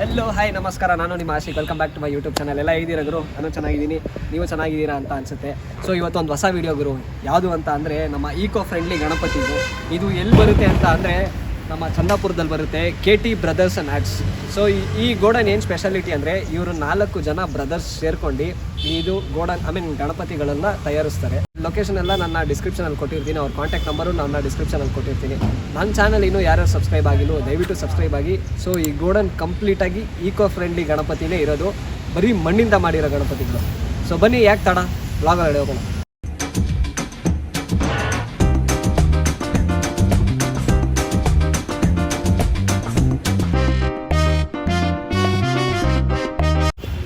Hello hi ನಮಸ್ಕಾರ, ನಾನು ನಿಮ್ಮ Ashik. Welcome back to my YouTube channel. ಎಲ್ಲ ಇದ್ದೀರಾ ಗುರು? ನಾನು ಚೆನ್ನಾಗಿದ್ದೀನಿ, ನೀವು ಚೆನ್ನಾಗಿದ್ದೀರಾ ಅಂತ ಅನಿಸುತ್ತೆ. ಸೊ ಇವತ್ತು ಒಂದು ಹೊಸ ವೀಡಿಯೋ ಗುರು. ಯಾವುದು ಅಂತ ಅಂದರೆ ನಮ್ಮ ಈಕೋ ಫ್ರೆಂಡ್ಲಿ ಗಣಪತಿ. ಇದು ಎಲ್ಲಿ ಬರುತ್ತೆ ಅಂತ ಅಂದರೆ ನಮ್ಮ ಚಂದಾಪುರದಲ್ಲಿ ಬರುತ್ತೆ, KT brothers and arts. So ಈ ಗೋಡನ್ ಏನು ಸ್ಪೆಷಾಲಿಟಿ ಅಂದರೆ ಇವರು 4 ಜನ ಬ್ರದರ್ಸ್ ಸೇರ್ಕೊಂಡು ಇದು ಗಣಪತಿಗಳನ್ನು ತಯಾರಿಸ್ತಾರೆ. ಲೊಕೇಶನ್ ಎಲ್ಲ ನನ್ನ ಡಿಸ್ಕ್ರಿಪ್ಷನಲ್ಲಿ ಕೊಟ್ಟಿರ್ತೀನಿ, ಅವ್ರ ಕಾಂಟ್ಯಾಕ್ಟ್ ನಂಬರು ನನ್ನ ಡಿಸ್ಕ್ರಿಪ್ಷನಲ್ಲಿ ಕೊಟ್ಟಿರ್ತೀನಿ. ನನ್ನ ಚಾನಲ್ ಇನ್ನೂ ಯಾರ್ಯಾರು ಸಬ್ಸ್ಕ್ರೈಬ್ ಆಗಿಲ್ಲ ದಯವಿಟ್ಟು ಸಬ್ಸ್ಕ್ರೈಬ್ ಆಗಿ. ಸೊ ಈ ಗೋಡನ್ ಕಂಪ್ಲೀಟಾಗಿ ಈಕೋ ಫ್ರೆಂಡ್ಲಿ ಗಣಪತಿನೇ ಇರೋದು, ಬರೀ ಮಣ್ಣಿಂದ ಮಾಡಿರೋ ಗಣಪತಿಗಳು. ಸೊ ಬನ್ನಿ, ಯಾಕೆ ತಡ, ವ್ಲಾಗಲ್ಲಿ ಹೋಗೋಣ.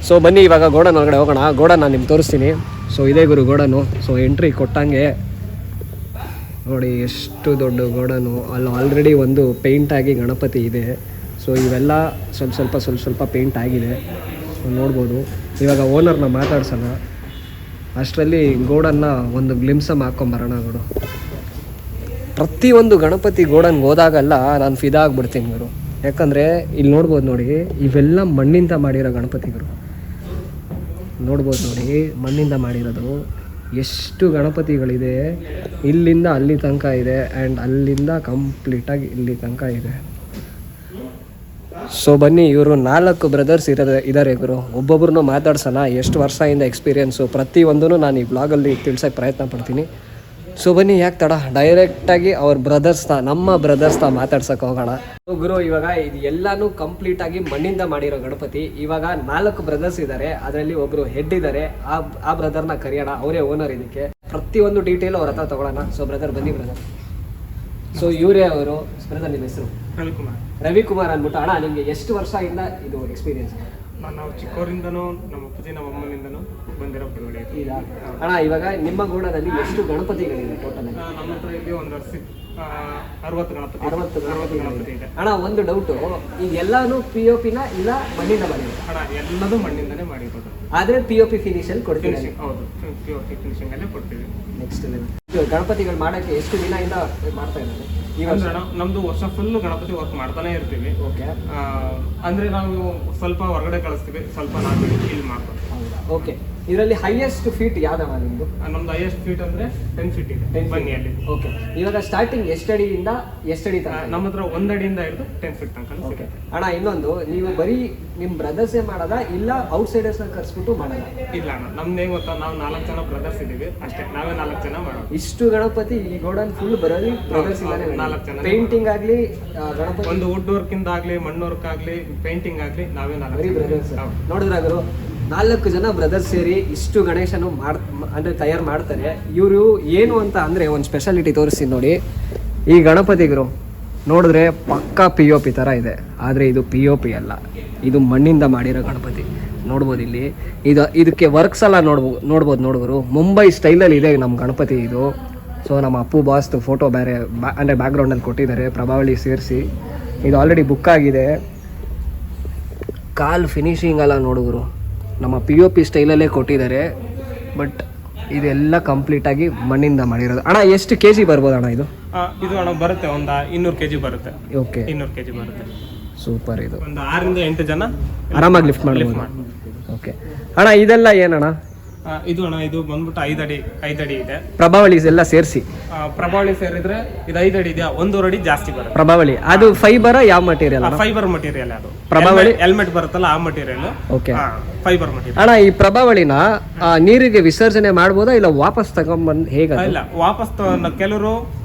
ಸೊ ಬನ್ನಿ, ಇವಾಗ ಗೋಡನ್ ಒಳಗಡೆ ಹೋಗೋಣ. ಗೋಡನ್ ನಾನು ನಿಮ್ಗೆ ತೋರಿಸ್ತೀನಿ. ಸೊ ಇದೇ ಗುರು ಗೋಡನು. ಸೊ ಎಂಟ್ರಿ ಕೊಟ್ಟಂಗೆ ನೋಡಿ ಎಷ್ಟು ದೊಡ್ಡ ಗೋಡನು. ಅಲ್ಲಿ ಆಲ್ರೆಡಿ ಒಂದು ಪೇಂಟ್ ಆಗಿ ಗಣಪತಿ ಇದೆ. ಸೊ ಇವೆಲ್ಲ ಸ್ವಲ್ಪ ಪೇಂಟ್ ಆಗಿದೆ. ಸೊ ನೋಡ್ಬೋದು. ಇವಾಗ ಓನರ್ನ ಮಾತಾಡ್ಸೋಣ, ಅಷ್ಟರಲ್ಲಿ ಗೋಡನ್ನ ಒಂದು ಗ್ಲಿಮ್ಸಮ್ ಹಾಕ್ಕೊಂಬರೋಣ ಗುರು. ಪ್ರತಿಯೊಂದು ಗಣಪತಿ ಗೋಡನ್ಗೆ ಹೋದಾಗೆಲ್ಲ ನಾನು ಫಿದಾ ಆಗ್ಬಿಡ್ತೀನಿ ಗುರು. ಯಾಕಂದರೆ ಇಲ್ಲಿ ನೋಡ್ಬೋದು ನೋಡಿ, ಇವೆಲ್ಲ ಮಣ್ಣಿಂದ ಮಾಡಿರೋ ಗಣಪತಿಗಳು. ನೋಡ್ಬೋದು ನೋಡಿ, ಮಣ್ಣಿಂದ ಮಾಡಿರೋದು ಎಷ್ಟು ಗಣಪತಿಗಳಿದೆ. ಇಲ್ಲಿಂದ ಅಲ್ಲಿ ತನಕ ಇದೆ, ಆ್ಯಂಡ್ ಅಲ್ಲಿಂದ ಕಂಪ್ಲೀಟಾಗಿ ಇಲ್ಲಿ ತನಕ ಇದೆ. ಸೊ ಬನ್ನಿ, ಇವರು 4 ಬ್ರದರ್ಸ್ ಇದ್ದಾರೆ ಗುರು. ಒಬ್ಬೊಬ್ರನ್ನೂ ಮಾತಾಡ್ಸೋಣ, ಎಷ್ಟು ವರ್ಷದಿಂದ ಎಕ್ಸ್ಪೀರಿಯೆನ್ಸು ಪ್ರತಿಯೊಂದೂ ನಾನು ಈ ಬ್ಲಾಗಲ್ಲಿ ತಿಳ್ಸೋಕ್ಕೆ ಪ್ರಯತ್ನ ಪಡ್ತೀನಿ. ಸೊ ಬನ್ನಿ, ಯಾಕೆ ತಡ, ಡೈರೆಕ್ಟಾಗಿ ಅವ್ರ ನಮ್ಮ ಬ್ರದರ್ಸ್ನ ಮಾತಾಡ್ಸೋಕೆ ಹೋಗೋಣ. ಗುರು, ಇವಾಗ ಇದು ಎಲ್ಲನೂ ಕಂಪ್ಲೀಟಾಗಿ ಮಣ್ಣಿಂದ ಮಾಡಿರೋ ಗಣಪತಿ. ಇವಾಗ 4 ಬ್ರದರ್ಸ್ ಇದ್ದಾರೆ, ಅದರಲ್ಲಿ ಒಬ್ಬರು ಹೆಡ್ ಇದ್ದಾರೆ. ಆ ಬ್ರದರ್ನ ಕರೆಯೋಣ, ಅವರೇ ಓನರ್ ಇದಕ್ಕೆ. ಪ್ರತಿಯೊಂದು ಡೀಟೇಲು ಅವ್ರ ಹತ್ರ ತೊಗೊಳ್ಳೋಣ. ಸೊ ಬ್ರದರ್ ಬನ್ನಿ ಬ್ರದರ್. ಸೊ ಇವರೇ ಅವರು. ಬ್ರದರ್ ನಿಮ್ಮ ಹೆಸರು? ರವಿಕುಮಾರ್ ಅಂದ್ಬಿಟ್ಟು. ಅಣ್ಣ, ನಿಮಗೆ ಎಷ್ಟು ವರ್ಷದಿಂದ ಇದು ಎಕ್ಸ್ಪೀರಿಯನ್ಸ್? ನಾವು ಚಿಕ್ಕವರಿಂದನೂ ನಮ್ಮ ಅಪ್ಪಾಜಿ ನಮ್ಮ ಅಮ್ಮನಿಂದನೂ ಬಂದಿರೋ ಬೆಳವಣಿಗೆ ಈಗ. ಅಣ್ಣ, ಇವಾಗ ನಿಮ್ಮ ಗೋಡನಲ್ಲಿ ಎಷ್ಟು ಗಣಪತಿಗಳಿದೆ ಟೋಟಲ್? ನಮ್ಮ ಹತ್ರ ಇಲ್ಲಿ ಒಂದು 60 ಗಣಪತಿ ಇದೆ. ಅಣ್ಣ, ಒಂದು ಡೌಟು, ಇದೆಲ್ಲಾನು POP ನ ಇಲ್ಲ ಮಣ್ಣಿಂದ ಮಾಡಿರೋದು? ಅಣ್ಣ, ಎಲ್ಲದೂ ಮಣ್ಣಿಂದನೇ ಮಾಡಿರೋದು. ಆದರೆ POP ಫಿನಿಷಲ್ಲಿ ಕೊಡ್ತೀವಿ. ಹೌದು, POP ಫಿನಿಶಿಂಗ್ ಅಲ್ಲೇ ಕೊಡ್ತೀವಿ. ನೆಕ್ಸ್ಟ್ ಗಣಪತಿಗಳು ಮಾಡೋಕ್ಕೆ ಎಷ್ಟು ದಿನದಿಂದ ಮಾಡ್ತಾ ಇದ್ದಾರೆ? ಅಂದ್ರೆ ನಮ್ದು ವರ್ಷ ಫುಲ್ ಗಣಪತಿ ವರ್ಕ್ ಮಾಡ್ತಾನೆ ಇರ್ತೀವಿ. ಓಕೆ. ಅಂದ್ರೆ ನಾವು ಸ್ವಲ್ಪ ಹೊರಗಡೆ ಕಳಿಸ್ತೀವಿ, ಸ್ವಲ್ಪ ನಾವು ಇಲ್ಲಿ ಮಾಡ್ತೀವಿ. ಓಕೆ. ಇದರಲ್ಲಿ ಹೈಯೆಸ್ಟ್ ಫೀಟ್ ಯಾವ್ದವ ನಿಮ್ದು? ನಮ್ದು ಹೈಯೆಸ್ಟ್ ಫೀಟ್ ಅಂದ್ರೆ 10 ಫೀಟ್ ಇದೆ ಬನ್ನಿಯಲ್ಲಿ. ಓಕೆ. ಇವಾಗ ಸ್ಟಾರ್ಟಿಂಗ್ ಎಷ್ಟಡಿಯಿಂದ ಎಷ್ಟಡಿ ತನಕ? ನಮ್ಮ ಹತ್ರ 1 ಅಡಿಯಿಂದ ಹಿಡಿದು 10 ಫೀಟ್ ತನಕ. ಓಕೆ. ಅಣ್ಣ, ಇನ್ನೊಂದು, ನೀವು ಬರೀ ನಿಮ್ಮ ಬ್ರದರ್ಸೇ ಮಾಡೋದಾ ಇಲ್ಲ ಔಟ್ಸೈಡರ್ಸ್ನ ಕರ್ಸ್ಬಿಟ್ಟು ಮಾಡೋದಾ? ಇಲ್ಲ ಅಣ್ಣ, ನಮ್ದೇ ಗೊತ್ತಾ, ನಾವು 4 ಜನ ಬ್ರದರ್ಸ್ ಇದೀವಿ ಅಷ್ಟೇ, ನಾವೇ 4 ಜನ ಮಾಡೋದು. ಇಷ್ಟು ಗಣಪತಿ ಈ ಗೋಡನ್ ಫುಲ್ ಬರೋದು ಬ್ರದರ್ಸ್ ಇದ್ದಾರೆ. 4 ಜನ. ಪೇಂಟಿಂಗ್ ಆಗ್ಲಿ, ಗಣಪತಿ ಒಂದು ವುಡ್ ವರ್ಕ್ ಇಂದ ಆಗ್ಲಿ, ಮಣ್ಣು ವರ್ಕ್ ಆಗ್ಲಿ, ಪೇಂಟಿಂಗ್ ಆಗ್ಲಿ, ನಾವೇ 4 ಬ್ರದರ್ಸ್. ನೋಡಿದ್ರಾಗರು 4 ಜನ ಬ್ರದರ್ಸ್ ಸೇರಿ ಇಷ್ಟು ಗಣೇಶನು ಅಂದರೆ ತಯಾರು ಮಾಡ್ತಾರೆ. ಇವರು ಏನು ಅಂತ ಅಂದರೆ ಒಂದು ಸ್ಪೆಷಾಲಿಟಿ ತೋರಿಸ್ತೀನಿ ನೋಡಿ. ಈ ಗಣಪತಿಗರು ನೋಡಿದ್ರೆ ಪಕ್ಕಾ POP ಥರ ಇದೆ, ಆದರೆ ಇದು POP ಅಲ್ಲ, ಇದು ಮಣ್ಣಿಂದ ಮಾಡಿರೋ ಗಣಪತಿ. ನೋಡ್ಬೋದು ಇಲ್ಲಿ ಇದಕ್ಕೆ ವರ್ಕ್ಸ್ ಎಲ್ಲ ನೋಡ್ಬೋದು ನೋಡುವರು. ಮುಂಬೈ ಸ್ಟೈಲಲ್ಲಿ ಇದೆ ನಮ್ಮ ಗಣಪತಿ ಇದು. ಸೊ ನಮ್ಮ ಅಪ್ಪು ಬಾಸ್ದು ಫೋಟೋ ಬೇರೆ ಅಂದರೆ ಬ್ಯಾಕ್ಗ್ರೌಂಡಲ್ಲಿ ಕೊಟ್ಟಿದ್ದಾರೆ, ಪ್ರಭಾವಳಿ ಸೇರಿಸಿ. ಇದು ಆಲ್ರೆಡಿ ಬುಕ್ ಆಗಿದೆ. ಕಾಲ್ ಫಿನಿಶಿಂಗ್ ಎಲ್ಲ ನೋಡುವರು ನಮ್ಮ POP ಸ್ಟೈಲಲ್ಲೇ ಕೊಟ್ಟಿದ್ದಾರೆ. ಬಟ್ ಇದೆಲ್ಲ ಕಂಪ್ಲೀಟಾಗಿ ಮಣ್ಣಿಂದ ಮಾಡಿರೋದು. ಅಣ್ಣ, ಎಷ್ಟು kg ಬರ್ಬೋದು ಅಣ್ಣ ಇದು? ಇದು ಅಣ್ಣ ಬರುತ್ತೆ, ಒಂದು 200 kg ಬರುತ್ತೆ. ಓಕೆ, 200 kg ಬರುತ್ತೆ. ಸೂಪರ್. ಇದು ಒಂದು 6 ರಿಂದ 8 ಜನ ಆರಾಮಾಗಿ ಲಿಫ್ಟ್ ಮಾಡ್ಬೋದು. ಓಕೆ ಅಣ್ಣ, ಇದೆಲ್ಲ ಏನಣ್ಣ? ಇದು ಅಣ್ಣ, ಇದು ಬಂದ್ಬಿಟ್ಟು 5 ಅಡಿ ಇದೆ. ಪ್ರಭಾವಳಿ ಎಲ್ಲ ಸೇರಿಸಿ ಪ್ರಭಾವಳಿ ಸೇರಿದ್ರೆ ಇದು 5 ಅಡಿ ಇದೆ, 1.5 ಅಡಿ ಜಾಸ್ತಿ ಬರುತ್ತೆ. ಪ್ರಭಾವಳಿ ಅದು ಫೈಬರ್ ಯಾವ ಮಟೀರಿಯಲ್? Fibre material. ಅದು ಪ್ರಭಾವಳಿ ಹೆಲ್ಮೆಟ್ ಬರುತ್ತಲ್ಲ ಆ ಮಟೀರಿಯಲ್. Okay, fibre material. ಅಣ್ಣ, ಈ ಪ್ರಭಾವಳಿನ ನೀರಿಗೆ ವಿಸರ್ಜನೆ ಮಾಡ್ಬೋದಾ ಇಲ್ಲ ವಾಪಸ್ ತಗೊಂಡ್ಬಂದು ಹೇಗೆ? ಇಲ್ಲ, ಕೆಲವರು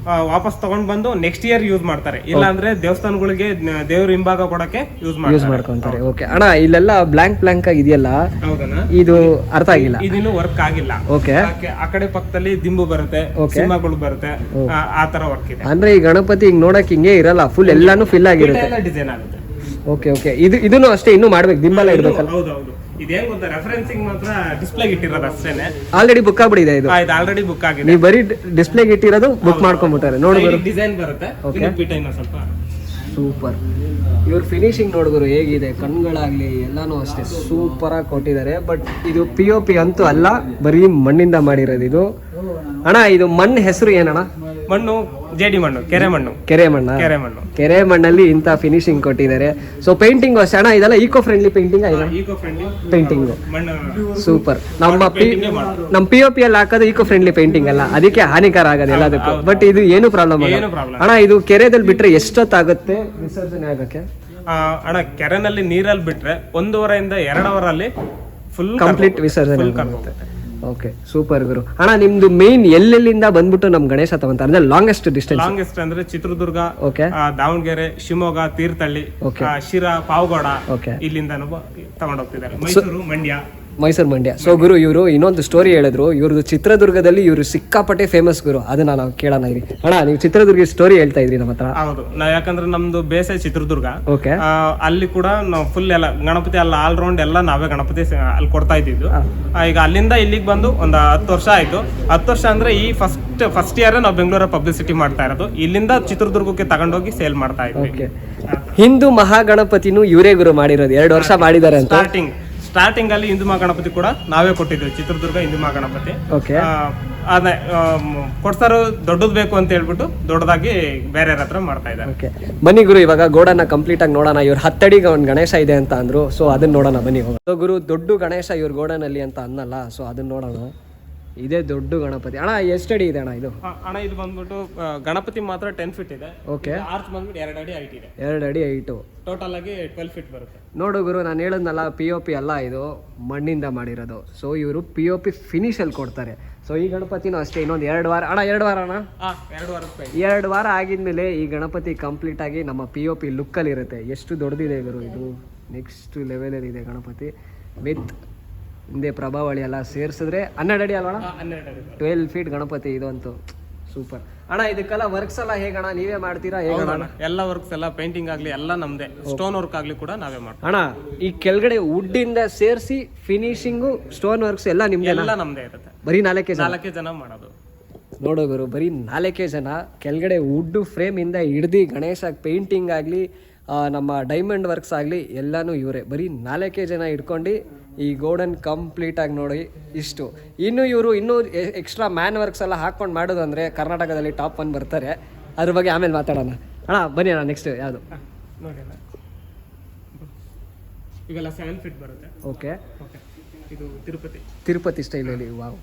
ವಾಪಸ್ ತಗೊಂಡ್ ಬಂದು ನೆಕ್ಸ್ಟ್ ಇಯರ್ ಯೂಸ್ ಮಾಡ್ತಾರೆ. ಇಲ್ಲ ಅಂದ್ರೆ ದೇವಸ್ಥಾನಗಳಿಗೆ ದೇವ್ರ ಹಿಂಭಾಗ ಕೊಡಕ್ಕೆ ಯೂಸ್ ಮಾಡ್ಕೊಂತಾರೆ. ಓಕೆ ಅಣ್ಣ, ಇಲ್ಲೆಲ್ಲ ಬ್ಲಾಂಕ್ ಆಗಿದೆಯಲ್ಲ, ಇದು ಅರ್ಥ ಆಗಿಲ್ಲ. ಇದಿನ್ನೂ ವರ್ಕ್ ಆಗಿಲ್ಲ. ಓಕೆ, ಆ ಕಡೆ ಪಕ್ಕದಲ್ಲಿ ದಿಂಬು ಬರುತ್ತೆ, ಸಿಂಹಗಳು ಬರುತ್ತೆ, ಆ ತರ ವರ್ಕ್ ಇದೆ. ಅಂದ್ರೆ ಈ ಗಣಪತಿ ಹಿಂಗ್ ನೋಡಕ್ ಹಿಂಗೆ ಇರಲ್ಲ, ಫುಲ್ ಎಲ್ಲಾನು ಫಿಲ್ ಆಗಿರುತ್ತೆ, ಡಿಸೈನ್ ಆಗುತ್ತೆ. Okay okay. ಇದನ್ನು ಅಷ್ಟೇ, ಇನ್ನೂ ಮಾಡ್ಬೇಕು, ದಿಂಬೆಲ್ಲ ಇರ್ಬೇಕಲ್ಲ? ಹೌದೌದು. ಇದೇನ್ ಗೊತ್ತಾ, ರೆಫರೆನ್ಸಿಂಗ್ ಮಾತ್ರ ಡಿಸ್ಪ್ಲೇಗೆ ಇಟ್ಟಿರೋದು ಅಷ್ಟೇನೆ. ಆಲ್ರೆಡಿ ಬುಕ್ ಆಗ್ಬಿಟ್ಟಿದೆ ಇದು. ಆಲ್ರೆಡಿ ಬುಕ್ ಆಗಿದೆ. ನೀವು ಬರೀ ಡಿಸ್ಪ್ಲೇಗೆ ಇಟ್ಟಿರೋದು ಬುಕ್ ಮಾಡ್ಕೊಂಡ್ಬಿಟ್ಟಾರೆ. ನೋಡಿ, ಡಿಸೈನ್ ಬರುತ್ತೆ. ಸ್ವಲ್ಪ ಸೂಪರ್. ಇವ್ರ ಫಿನಿಶಿಂಗ್ ನೋಡಿದ್ರು ಹೇಗಿದೆ, ಕಣ್ಗಳಾಗ್ಲಿ ಎಲ್ಲಾನು ಅಷ್ಟೇ ಸೂಪರ್ ಆಗಿ ಕೊಟ್ಟಿದ್ದಾರೆ. ಬಟ್ ಇದು POP ಅಂತೂ ಅಲ್ಲ, ಬರೀ ಮಣ್ಣಿಂದ ಮಾಡಿರೋದು ಇದು. ಅಣ್ಣ, ಇದು ಮಣ್ಣು ಹೆಸರು ಏನಣ್ಣ? ಮಣ್ಣು ಜೇಡಿ ಮಣ್ಣು, ಕೆರೆ ಮಣ್ಣು. ಕೆರೆ ಮಣ್ಣ? ಕೆರೆ ಮಣ್ಣು. ಕೆರೆ ಮಣ್ಣಲ್ಲಿ ಇಂಥ ಫಿನಿಶಿಂಗ್ ಕೊಟ್ಟಿದ್ದಾರೆ. ಸೊ ಪೇಂಟಿಂಗ್ ಅಷ್ಟೇ ಅಣ್ಣ, ಇದೆಲ್ಲ ಈಕೋ ಫ್ರೆಂಡ್ಲಿ ಪೇಂಟಿಂಗ್ ಆಗಿದೆ. ಈಕೋ ಫ್ರೆಂಡ್ಲಿ ಪೇಂಟಿಂಗ್ ಮಣ್ಣು ಸೂಪರ್. ನಮ್ಮ POP ಅಲ್ಲಿ ಹಾಕೋದು ಈಕೋ ಫ್ರೆಂಡ್ಲಿ ಪೇಂಟಿಂಗ್ ಅಲ್ಲ, ಅದಕ್ಕೆ ಹಾನಿಕಾರ ಆಗೋದು ಎಲ್ಲದಕ್ಕೂ. ಬಟ್ ಇದು ಏನು ಪ್ರಾಬ್ಲಮ್ ಅಣ್ಣ. ಇದು ಕೆರೆದಲ್ಲಿ ಬಿಟ್ರೆ ಎಷ್ಟೊತ್ತಾಗುತ್ತೆ ವಿಸರ್ಜನೆ ಆಗಕ್ಕೆ? ಅಣ್ಣ ಕೆರೆನಲ್ಲಿ ನೀರಲ್ಲಿ ಬಿಟ್ರೆ 1.5 ಇಂದ 2 ಅವರಲ್ಲಿ ಫುಲ್ ಕಂಪ್ಲೀಟ್ ವಿಸರ್ಜನೆ ಆಗುತ್ತೆ. ಓಕೆ ಸೂಪರ್ ಗುರು. ಅಣ್ಣ ನಿಮ್ದು ಮೇನ್ ಎಲ್ಲೆಲ್ಲಿಂದ ಬಂದ್ಬಿಟ್ಟು ನಮ್ ಗಣೇಶ ತಗೊಂತಾರೆ ಅಂದ್ರೆ ಲಾಂಗೆಸ್ಟ್ ಡಿಸ್ಟೆನ್ಸ್? ಲಾಂಗೆಸ್ಟ್ ಅಂದ್ರೆ ಚಿತ್ರದುರ್ಗ, ಓಕೆ, ದಾವಣಗೆರೆ, ಶಿವಮೊಗ್ಗ, ತೀರ್ಥಹಳ್ಳಿ, ಶಿರಾ, ಪಾವಗಡ, ಇಲ್ಲಿಂದ ತಗೊಂಡೋಗ್ತಿದ್ದಾರೆ. ಮೈಸೂರು, ಮಂಡ್ಯ. ಸೊ ಗುರು ಇವರು ಇನ್ನೊಂದು ಸ್ಟೋರಿ ಹೇಳಿದ್ರು. ಇವ್ರದ್ದು ಚಿತ್ರದುರ್ಗದಲ್ಲಿ ಇವರು ಸಿಕ್ಕಾಪಟ್ಟೆ ಫೇಮಸ್ ಗುರು. ಅದನ್ನ ನಾವು ಕೇಳೋಣ ಇರಿ. ಅಣ್ಣ ನೀವು ಚಿತ್ರದುರ್ಗ ಸ್ಟೋರಿ ಹೇಳ್ತಾ ಇದ್ರಿ ನಮ್ಮ ಹತ್ರ. ಹೌದು, ಯಾಕಂದ್ರೆ ನಮ್ದು ಬೇಸೆ ಚಿತ್ರದುರ್ಗ. ಓಕೆ, ಅಲ್ಲಿ ಕೂಡ ನಾವು ಫುಲ್ ಎಲ್ಲ ಗಣಪತಿ ಎಲ್ಲ ಆಲ್ ರೌಂಡ್ ಎಲ್ಲ ನಾವೇ ಗಣಪತಿ ಅಲ್ಲಿ ಕೊಡ್ತಾ ಇದ್ದಿದ್ದು. ಈಗ ಅಲ್ಲಿಂದ ಇಲ್ಲಿಗೆ ಬಂದು ಒಂದು 10 ವರ್ಷ ಆಯ್ತು. 10 ವರ್ಷ ಅಂದ್ರೆ ಈ ಫಸ್ಟ್ ಇಯರ್ ನಾವು ಬೆಂಗಳೂರ ಪಬ್ಲಿಸಿಟಿ ಮಾಡ್ತಾ ಇರೋದು. ಇಲ್ಲಿಂದ ಚಿತ್ರದುರ್ಗಕ್ಕೆ ತಗೊಂಡೋಗಿ ಸೇಲ್ ಮಾಡ್ತಾ ಇದ್ವಿ. ಹಿಂದೂ ಮಹಾಗಣಪತಿನೂ ಇವರೇ ಗುರು ಮಾಡಿರೋದು. 2 ವರ್ಷ ಮಾಡಿದ್ದಾರೆ ಅಂತ. ಸ್ಟಾರ್ಟಿಂಗ್ ಅಲ್ಲಿ ಹಿಂದೂ ಮಹಾಗಣಪತಿ ಕೂಡ ನಾವೇ ಕೊಟ್ಟಿದ್ವಿ, ಚಿತ್ರದುರ್ಗ ಹಿಂದೂ ಮಹಾಗಣಪತಿ. ಅದೇ ಕೊಡ್ತಾರೋ ದೊಡ್ಡದು ಬೇಕು ಅಂತ ಹೇಳ್ಬಿಟ್ಟು ದೊಡ್ಡದಾಗಿ ಬೇರೆ ಹತ್ರ ಮಾಡ್ತಾ ಇದ್ದಾರೆ. ಬನ್ನಿ ಗುರು, ಇವಾಗ ಗೋಡನ್ನ ಕಂಪ್ಲೀಟ್ ಆಗಿ ನೋಡೋಣ. ಇವ್ರು 10 ಅಡಿಗೆ ಒಂದು ಗಣೇಶ ಇದೆ ಅಂತ ಅಂದ್ರು. ಸೊ ಅದನ್ನ ನೋಡೋಣ ಬನ್ನಿ. ಸೊ ಗುರು ದೊಡ್ಡ ಗಣೇಶ ಇವ್ರ ಗೋಡನಲ್ಲಿ ಅಂತ ಅನ್ನಲ್ಲ. ಸೊ ಅದನ್ನ ನೋಡೋಣ. ಇದೇ ದೊಡ್ಡ ಗಣಪತಿ. ಅಣ್ಣ ಎಷ್ಟು ಅಡಿ ಇದೆ ಅಣ್ಣ ಇದು? ಅಣ್ಣ ಇದು ಬಂದ್ಬಿಟ್ಟು ಗಣಪತಿ ಮಾತ್ರ 10 ಫೀಟ್ ಇದೆ. ಓಕೆ, ಆರ್ಚ್ ಬಂದ್ಬಿಟ್ಟು 2 ಅಡಿ ಹೈಟ್ ಇದೆ. 2 ಅಡಿ ಹೈಟು. ಟೋಟಲ್ ಆಗಿ 12 ಫೀಟ್ ಬರುತ್ತೆ. ನೋಡು ಗುರು, ನಾನು ಹೇಳದ್ನಲ್ಲ POP ಅಲ್ಲ, ಇದು ಮಣ್ಣಿಂದ ಮಾಡಿರೋದು. ಸೊ ಇವರು POP ಫಿನಿಶ್ ಅಲ್ಲಿ ಕೊಡ್ತಾರೆ. ಸೊ ಈ ಗಣಪತಿನೂ ಅಷ್ಟೇ. ಇನ್ನೊಂದು 2 ವಾರ ಅಣ್ಣ, 2 ವಾರ ಅಣ್ಣ, 2 ವಾರ ಆಗಿದ್ಮೇಲೆ ಈ ಗಣಪತಿ ಕಂಪ್ಲೀಟ್ ಆಗಿ ನಮ್ಮ POP ಲುಕ್ ಅಲ್ಲಿ ಇರುತ್ತೆ. ಎಷ್ಟು ದೊಡ್ಡದಿದೆ ಗುರು ಇದು, ನೆಕ್ಸ್ಟ್ ಲೆವೆಲ್ ಇದೆ ಗಣಪತಿ. ವಿತ್ ಹಿಂದೆ ಪ್ರಭಾವಳಿ ಎಲ್ಲ ಸೇರಿಸಿದ್ರೆ 12 ಅಡಿ ಅಲ್ವಣ? 12 ಫೀಟ್ ಗಣಪತಿ ಇದು ಅಂತೂ ಸೂಪರ್. ಅಣ್ಣ ಇದಕ್ಕೆಲ್ಲ ವರ್ಕ್ಸ್ ಎಲ್ಲ ಹೇಗಣ್ಣ, ನೀವೇ ಮಾಡ್ತೀರಾ ಹೇಗಣ್ಣ? ಎಲ್ಲ ವರ್ಕ್ಸ್ ಎಲ್ಲ ಪೇಂಟಿಂಗ್ ಆಗ್ಲಿ ಎಲ್ಲ ನಮ್ದೇ, ಸ್ಟೋನ್ ವರ್ಕ್ ಆಗ್ಲಿ ಕೂಡ ನಾವೇ ಮಾಡ್ತೀವಿ. ಅಣ್ಣ ಈ ಕೆಳಗಡೆ ವುಡ್ ಇಂದ ಸೇರಿಸಿ ಫಿನಿಶಿಂಗು ಸ್ಟೋನ್ ವರ್ಕ್ಸ್ ಎಲ್ಲ ನಿಮ್ಗೆ? ಎಲ್ಲ ನಮ್ದೇ ಇರುತ್ತೆ. ಬರೀ 4 ಜನ ಮಾಡೋದು. ನೋಡೋ ಗುರು, ಬರೀ 4 ಜನ ಕೆಳಗಡೆ ವುಡ್ ಫ್ರೇಮ್ ಇಂದ ಹಿಡ್ದು ಗಣೇಶ ಪೇಂಟಿಂಗ್ ಆಗಲಿ, ನಮ್ಮ ಡೈಮಂಡ್ ವರ್ಕ್ಸ್ ಆಗಲಿ ಎಲ್ಲನೂ ಇವರೇ. ಬರೀ 4 ಜನ ಇಟ್ಕೊಂಡು ಈ ಗೋಡನ್ ಕಂಪ್ಲೀಟ್ ಆಗಿ ನೋಡಿ ಇಷ್ಟು. ಇನ್ನೂ ಎಕ್ಸ್ಟ್ರಾ ಮ್ಯಾನ್ ವರ್ಕ್ಸ್ ಎಲ್ಲ ಹಾಕ್ಕೊಂಡು ಮಾಡೋದು ಅಂದರೆ ಕರ್ನಾಟಕದಲ್ಲಿ ಟಾಪ್ 1 ಬರ್ತಾರೆ. ಅದ್ರ ಬಗ್ಗೆ ಆಮೇಲೆ ಮಾತಾಡೋಣ. ಅಣ್ಣ ಬನ್ನಿ ಅಣ್ಣ, ನೆಕ್ಸ್ಟ್ ಯಾವುದು ನೋಡಿ. ಇವೆಲ್ಲ 7 ಫೀಟ್ ಬರುತ್ತೆ. ಓಕೆ, ಇದು ತಿರುಪತಿ ಸ್ಟೈಲಲ್ಲಿ. ವಾವ್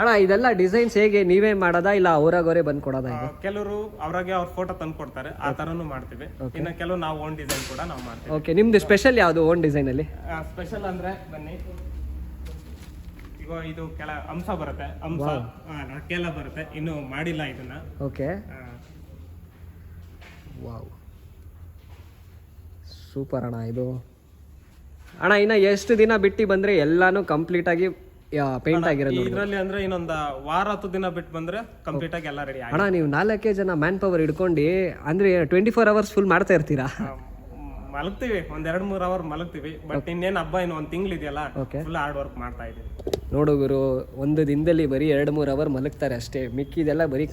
ಅಣ್ಣ, ಇದೆಲ್ಲ ಡಿಸೈನ್ಸ್ ಹೇಗೆ ನೀವೇ ಮಾಡೋದಾ ಇಲ್ಲ ಅವರಾಗವರೇ ಬಂದು ಕೊಡೋದಾ? ಕೆಲವರು ಅವ್ರಾಗೆ ಅವ್ರ ಫೋಟೋ ತಂದು ಕೊಡ್ತಾರೆ, ಆ ತರನು ಮಾಡ್ತೀವಿ. ಇನ್ನು ಕೆಲವು ನಾವು ಓನ್ ಡಿಸೈನ್ ಕೂಡ ನಾವು ಮಾಡ್ತೀವಿ. ಓಕೆ, ನಿಮ್ದು ಸ್ಪೆಷಲ್ ಯಾವುದು ಓನ್ ಡಿಸೈನ್ ಅಲ್ಲಿ? ಸ್ಪೆಷಲ್ ಅಂದ್ರೆ ಬನ್ನಿ, ಈಗ ಇದು ಅಂಶ ಬರುತ್ತೆ, ಕೆಲ ಬರುತ್ತೆ, ಇನ್ನು ಮಾಡಿಲ್ಲ ಇದನ್ನ. ಓಕೆ, ವಾವ್ ಸೂಪರ್ ಅಣ್ಣ ಇದು. ಅಣ್ಣ ಇನ್ನ ಎಷ್ಟು ದಿನ ಬಿಟ್ಟು ಬಂದ್ರೆ ಎಲ್ಲಾನು ಕಂಪ್ಲೀಟ್ ಆಗಿ ಪೇಂಟ್ ಆಗಿರೋದು? ಇದರಲ್ಲಿ ಅಂದ್ರೆ ಇನ್ನೊಂದು ವಾರ 10 ದಿನ ಬಿಟ್ಟು ಬಂದ್ರೆ ಕಂಪ್ಲೀಟ್ ಆಗಿ ಎಲ್ಲ ರೆಡಿ ಆಗಿದೆ. ಅಣ್ಣ ನೀವು 4 ಜನ ಮ್ಯಾನ್ ಪವರ್ ಹಿಡ್ಕೊಂಡು ಅಂದ್ರೆ 24 ಅವರ್ಸ್ ಫುಲ್ ಮಾಡ್ತಾ ಇರ್ತೀರಾ? ಮಲಗ್ತೀವಿ, 1-2-3 ಅವರ್ ಮಲಗ್ತೀವಿ. ಬಟ್ ಇನ್ನೇನು ಹಬ್ಬ ಇನ್ನು 1 ತಿಂಗಳು ಇದೆಯಲ್ಲ, ಫುಲ್ ಹಾರ್ಡ್ ವರ್ಕ್ ಮಾಡ್ತಾ ಇದೀವಿ. ನೋಡು ಗುರು, ಒಂದು ದಿನದಲ್ಲಿ ಬರೀ 2-3 ಅವರ್ ಮಲಗ್ತಾರೆ ಅಷ್ಟೇ. ಮಿಕ್ಕಿದೆಲ್ಲ ಬರೀ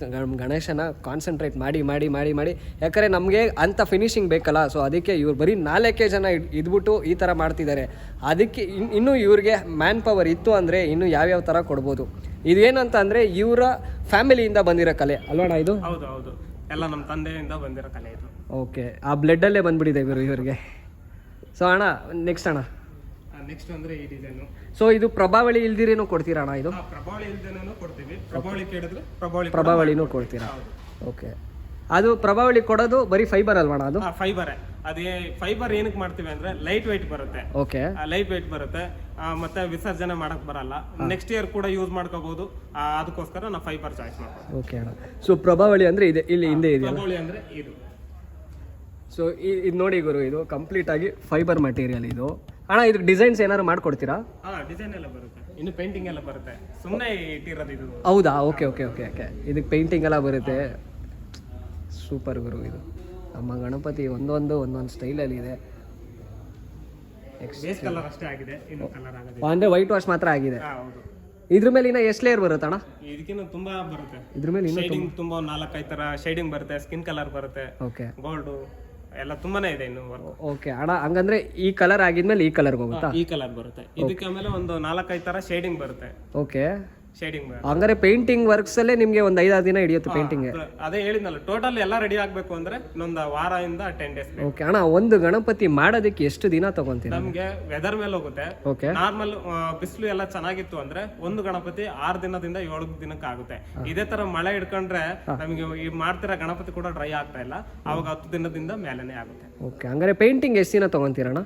ಗಣೇಶನ ಕಾನ್ಸಂಟ್ರೇಟ್ ಮಾಡಿ ಮಾಡಿ ಮಾಡಿ ಮಾಡಿ ಯಾಕಂದರೆ ನಮಗೆ ಅಂಥ ಫಿನಿಶಿಂಗ್ ಬೇಕಲ್ಲ. ಸೊ ಅದಕ್ಕೆ ಇವ್ರು ಬರೀ 4 ಜನ ಇದ್ಬಿಟ್ಟು ಈ ಥರ ಮಾಡ್ತಿದ್ದಾರೆ. ಅದಕ್ಕೆ ಇನ್ನೂ ಇವ್ರಿಗೆ ಮ್ಯಾನ್ ಪವರ್ ಇತ್ತು ಅಂದರೆ ಇನ್ನೂ ಯಾವ್ಯಾವ ಥರ ಕೊಡ್ಬೋದು. ಇದೇನಂತ ಅಂದರೆ ಇವರ ಫ್ಯಾಮಿಲಿಯಿಂದ ಬಂದಿರೋ ಕಲೆ ಅಲ್ವಣ ಇದು? ಹೌದು ಹೌದು, ಎಲ್ಲ ನಮ್ಮ ತಂದೆಯಿಂದ ಬಂದಿರೋ ಕಲೆ ಇದು. ಓಕೆ, ಆ ಬ್ಲಡ್ಡಲ್ಲೇ ಬಂದ್ಬಿಟ್ಟಿದೆ ಗುರು ಇವ್ರಿಗೆ. ಸೊ ಅಣ್ಣ ನೆಕ್ಸ್ಟ್ ಅಣ್ಣ, ನೆಕ್ಸ್ಟ್ ಅಂದ್ರೆ ಈ ಡಿಸೈನು. ಸೊ ಇದು ಪ್ರಭಾವಳಿ ಇಲ್ದಿರೇನು ಕೊಡ್ತೀರಾ ಅಣ್ಣ ಇದು? ಪ್ರಭಾವಳಿ ಇಲ್ದೇನೂ ಕೊಡ್ತೀವಿ. ಪ್ರಭಾವಳಿ ಕೇಳಿದ್ರೆ ಪ್ರಭಾವಳಿನೂ ಕೊಡ್ತೀರಾ? ಓಕೆ, ಅದು ಪ್ರಭಾವಳಿ ಕೊಡೋದು ಬರೀ ಫೈಬರ್ ಅಲ್ವಣ? ಅದು ಫೈಬರ್. ಅದೇ ಫೈಬರ್ ಏನಕ್ಕೆ ಮಾಡ್ತೀವಿ ಅಂದ್ರೆ ಲೈಟ್ ವೆಯ್ಟ್ ಬರುತ್ತೆ. ಓಕೆ, ಲೈಟ್ ವೆಯ್ಟ್ ಬರುತ್ತೆ, ಮತ್ತೆ ವಿಸರ್ಜನೆ ಮಾಡಕ್ ಬರಲ್ಲ. ನೆಕ್ಸ್ಟ್ ಇಯರ್ ಕೂಡ ಯೂಸ್ ಮಾಡ್ಕೋಬಹುದು. ಅದಕ್ಕೋಸ್ಕರ ನಾವು ಫೈಬರ್ ಚಾಯ್ಸ್ ಮಾಡ್ತೀವಿ. ಓಕೆ ಅಣ್ಣ. ಸೊ ಪ್ರಭಾವಳಿ ಅಂದ್ರೆ ಇದೆ ಇಲ್ಲಿ ಹಿಂದೆ ಇದೆ. ಪ್ರಭಾವಳಿ ಅಂದ್ರೆ ಇದು. ಸೊ ಇದು ನೋಡಿ ಗುರು, ಇದು ಕಂಪ್ಲೀಟ್ ಆಗಿ ಫೈಬರ್ ಮಟೀರಿಯಲ್ ಇದು. ಅಣ್ಣ ಇದಕ್ಕೆ ಡಿಸೈನ್ಸ್ ಏನಾದ್ರು ಮಾಡ್ಕೊಡ್ತೀರಾ? ಡಿಸೈನ್ ಎಲ್ಲ ಬರುತ್ತೆ, ಇನ್ನು ಪೇಂಟಿಂಗ್ ಎಲ್ಲ ಬರುತ್ತೆ. ಸುಮ್ಮನೆ ಇಟ್ಟಿರೋದು ಇದು. ಹೌದಾ? ಓಕೆ ಓಕೆ ಓಕೆ ಓಕೆ, ಇದಕ್ಕೆ ಪೇಂಟಿಂಗ್ ಎಲ್ಲ ಬರುತ್ತೆ. ಸೂಪರ್ ಗುರು, ಇದು ನಮ್ಮ ಗಣಪತಿ ಒಂದೊಂದು ಸ್ಟೈಲಲ್ಲಿ ಇದೆ. ಬೇಸ್ ಕಲರ್ ಅಷ್ಟೇ ಆಗಿದೆ, ಇನ್ನು ಕಲರ್ ಆಗಿದೆ ಅಂದ್ರೆ ವೈಟ್ ವಾಶ್ ಮಾತ್ರ ಆಗಿದೆ. ಹೌದು. ಇದ್ರ ಮೇಲೆ ಇನ್ನ ಎಷ್ಟು ಲೇಯರ್ ಬರುತ್ತೆ ಅಣ್ಣ? ಇದಕ್ಕಿಂತ ತುಂಬಾ ಬರುತ್ತೆ. ಇದ್ರ ಮೇಲೆ ಶೇಡಿಂಗ್ ತುಂಬಾ 4-5 ತರ ಶೇಡಿಂಗ್ ಬರುತ್ತೆ, ಸ್ಕಿನ್ ಕಲರ್ ಬರುತ್ತೆ, ಓಕೆ, ಗೋಲ್ಡ್ ಎಲ್ಲ ತುಂಬಾನೇ ಇದೆ ಇನ್ನು. ಓಕೆ ಅಣ್ಣ, ಹಂಗಂದ್ರೆ ಈ ಕಲರ್ ಆಗಿದ್ಮೇಲೆ ಈ ಕಲರ್ ಹೋಗುತ್ತಾ? ಈ ಕಲರ್ ಬರುತ್ತೆ. ಇದಕ್ಕೆ ಆಮೇಲೆ ಒಂದು 4-5 ತರ ಶೇಡಿಂಗ್ ಬರುತ್ತೆ. ಓಕೆ, ಶೇಡಿಂಗ್ ಹಂಗಾರೆ ಪೇಂಟಿಂಗ್ ವರ್ಕ್ಸಲ್ಲೇ ನಿಮಗೆ ಒಂದು 5-6 ದಿನ ಹಿಡಿಯುತ್ತೆ ಪೇಂಟಿಂಗ್. ಅದೇ ಹೇಳಿದ್ನಲ್ಲ, ಟೋಟಲ್ ಎಲ್ಲ ರೆಡಿ ಆಗಬೇಕು ಅಂದ್ರೆ ಇನ್ನೊಂದು ವಾರದಿಂದ 10 days. ಓಕೆ ಅಣ್ಣ, ಒಂದು ಗಣಪತಿ ಮಾಡೋದಕ್ಕೆ ಎಷ್ಟು ದಿನ ತಗೊಂತೀರಾ? ನಮ್ಗೆ ವೆದರ್ ಮೇಲೆ ಹೋಗುತ್ತೆ. ಓಕೆ, ನಾರ್ಮಲ್ ಬಿಸಿಲು ಎಲ್ಲ ಚೆನ್ನಾಗಿತ್ತು ಅಂದ್ರೆ ಒಂದು ಗಣಪತಿ 6 ದಿನದಿಂದ 7 ದಿನಕ್ಕೆ ಆಗುತ್ತೆ. ಇದೇ ತರ ಮಳೆ ಹಿಡ್ಕೊಂಡ್ರೆ ನಮಗೆ ಈ ಮಾಡ್ತಿರೋ ಗಣಪತಿ ಕೂಡ ಡ್ರೈ ಆಗ್ತಾ ಇಲ್ಲ, ಅವಾಗ 10 ದಿನದಿಂದ ಮೇಲೆನೆ ಆಗುತ್ತೆ. ಓಕೆ, ಹಂಗಾರೆ ಪೇಂಟಿಂಗ್ ಎಷ್ಟು ದಿನ ತಗೊಂತೀರಣ್ಣ?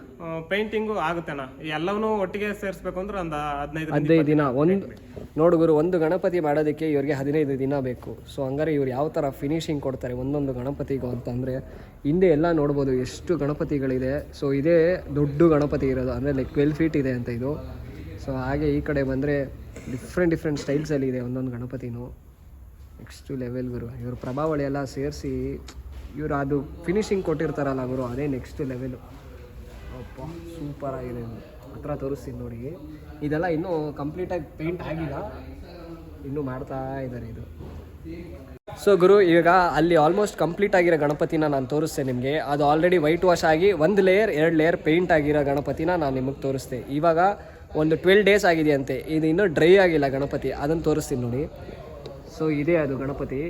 ಪೇಂಟಿಂಗು ಆಗುತ್ತೆಣ್ಣ, ಎಲ್ಲವನ್ನೂ ಒಟ್ಟಿಗೆ ಸೇರಿಸ್ಬೇಕು ಅಂದ್ರೆ ಒಂದು 15 ದಿನ. ನೋಡುಗರು, ಒಂದು ಗಣಪತಿ ಮಾಡೋದಕ್ಕೆ ಇವ್ರಿಗೆ 15 ದಿನ ಬೇಕು. ಸೊ ಹಂಗಾರೆ ಇವ್ರು ಯಾವ ಥರ ಫಿನಿಶಿಂಗ್ ಕೊಡ್ತಾರೆ ಒಂದೊಂದು ಗಣಪತಿಗೂ ಅಂತಂದರೆ, ಹಿಂದೆ ಎಲ್ಲ ನೋಡ್ಬೋದು ಎಷ್ಟು ಗಣಪತಿಗಳಿದೆ. ಸೊ ಇದೇ ದೊಡ್ಡ ಗಣಪತಿ ಇರೋದು, ಅಂದರೆ ಲೈಕ್ 12 feet ಇದೆ ಅಂತ ಇದು. ಸೊ ಹಾಗೆ ಈ ಕಡೆ ಬಂದರೆ ಡಿಫ್ರೆಂಟ್ ಸ್ಟೈಲ್ಸಲ್ಲಿ ಇದೆ ಒಂದೊಂದು ಗಣಪತಿನೂ. ನೆಕ್ಸ್ಟ್ ಲೆವೆಲ್ ಗುರು, ಇವ್ರ ಪ್ರಭಾವಳಿ ಎಲ್ಲ ಸೇರಿಸಿ ಇವರು ಅದು ಫಿನಿಶಿಂಗ್ ಕೊಟ್ಟಿರ್ತಾರಲ್ಲ ಗುರು, ಅದೇ ನೆಕ್ಸ್ಟ್ ಲೆವೆಲು. ಅಪ್ಪ ಸೂಪರ್ ಆಗಿದೆ, ಹತ್ರ ತೋರಿಸ್ತೀನಿ ನೋಡಿ. ಇದೆಲ್ಲ ಇನ್ನೂ ಕಂಪ್ಲೀಟಾಗಿ ಪೇಂಟ್ ಆಗಿಲ್ಲ, ಇನ್ನೂ ಮಾಡ್ತಾ ಇದ್ದಾರೆ ಇದು. ಸೊ ಗುರು, ಈಗ ಅಲ್ಲಿ ಆಲ್ಮೋಸ್ಟ್ ಕಂಪ್ಲೀಟ್ ಆಗಿರೋ ಗಣಪತಿನ ನಾನು ತೋರಿಸ್ತೆ ನಿಮಗೆ. ಅದು ಆಲ್ರೆಡಿ ವೈಟ್ ವಾಶ್ ಆಗಿ 1 ಲೇಯರ್ 2 ಲೇಯರ್ ಪೇಂಟ್ ಆಗಿರೋ ಗಣಪತಿನ ನಾನು ನಿಮಗೆ ತೋರಿಸ್ದೆ. ಇವಾಗ ಒಂದು 12 days ಆಗಿದೆಯಂತೆ, ಇದು ಇನ್ನೂ ಡ್ರೈ ಆಗಿಲ್ಲ ಗಣಪತಿ, ಅದನ್ನು ತೋರಿಸ್ತೀನಿ ನೋಡಿ. ಸೊ ಇದೇ ಅದು ಗಣಪತಿ,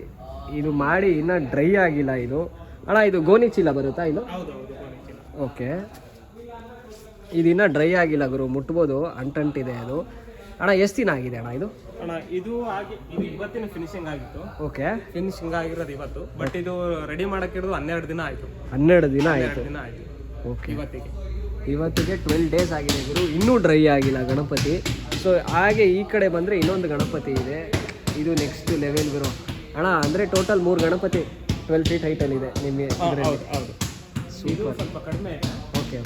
ಇದು ಮಾಡಿ ಇನ್ನೂ ಡ್ರೈ ಆಗಿಲ್ಲ ಇದು. ಅಣ್ಣ ಇದು ಗೋಣಿ ಚೀಲ ಬರುತ್ತಾ ಇದು? ಓಕೆ, ಇದು ಇನ್ನೂ ಡ್ರೈ ಆಗಿಲ್ಲ ಗುರು, ಮುಟ್ಬೋದು, ಅಂಟಂಟಿದೆ ಅದು. ಅಣ್ಣ ಎಷ್ಟು ದಿನ ಆಗಿದೆ ಅಣ್ಣ ಇದು? ಅಣ್ಣ ಇದು ಇವತ್ತಿನ ಫಿನಿಶಿಂಗ್ ಆಗಿತ್ತು. ಓಕೆ, ಫಿನಿಶಿಂಗ್ ಆಗಿರೋದು ಇವತ್ತು, ಬಟ್ ಇದು ರೆಡಿ ಮಾಡಕ್ಕೆ ಹಿಡಿದು 12 ದಿನ ಆಯಿತು. 12 ದಿನ ಆಯಿತು. ಓಕೆ, ಇವತ್ತಿಗೆ 12 days ಆಗಿದೆ ಗುರು, ಇನ್ನೂ ಡ್ರೈ ಆಗಿಲ್ಲ ಗಣಪತಿ. ಸೊ ಹಾಗೆ ಈ ಕಡೆ ಬಂದರೆ ಇನ್ನೊಂದು ಗಣಪತಿ ಇದೆ, ಇದು ನೆಕ್ಸ್ಟ್ ಲೆವೆಲ್ ಗುರು. ಅಣ್ಣ ಅಂದರೆ ಟೋಟಲ್ 3 ಗಣಪತಿ 12 feet ಹೈಟಲ್ಲಿದೆ ನಿಮಗೆ. ಸೂಪರ್, ಸ್ವಲ್ಪ ಕಡಿಮೆ. ಓಕೆ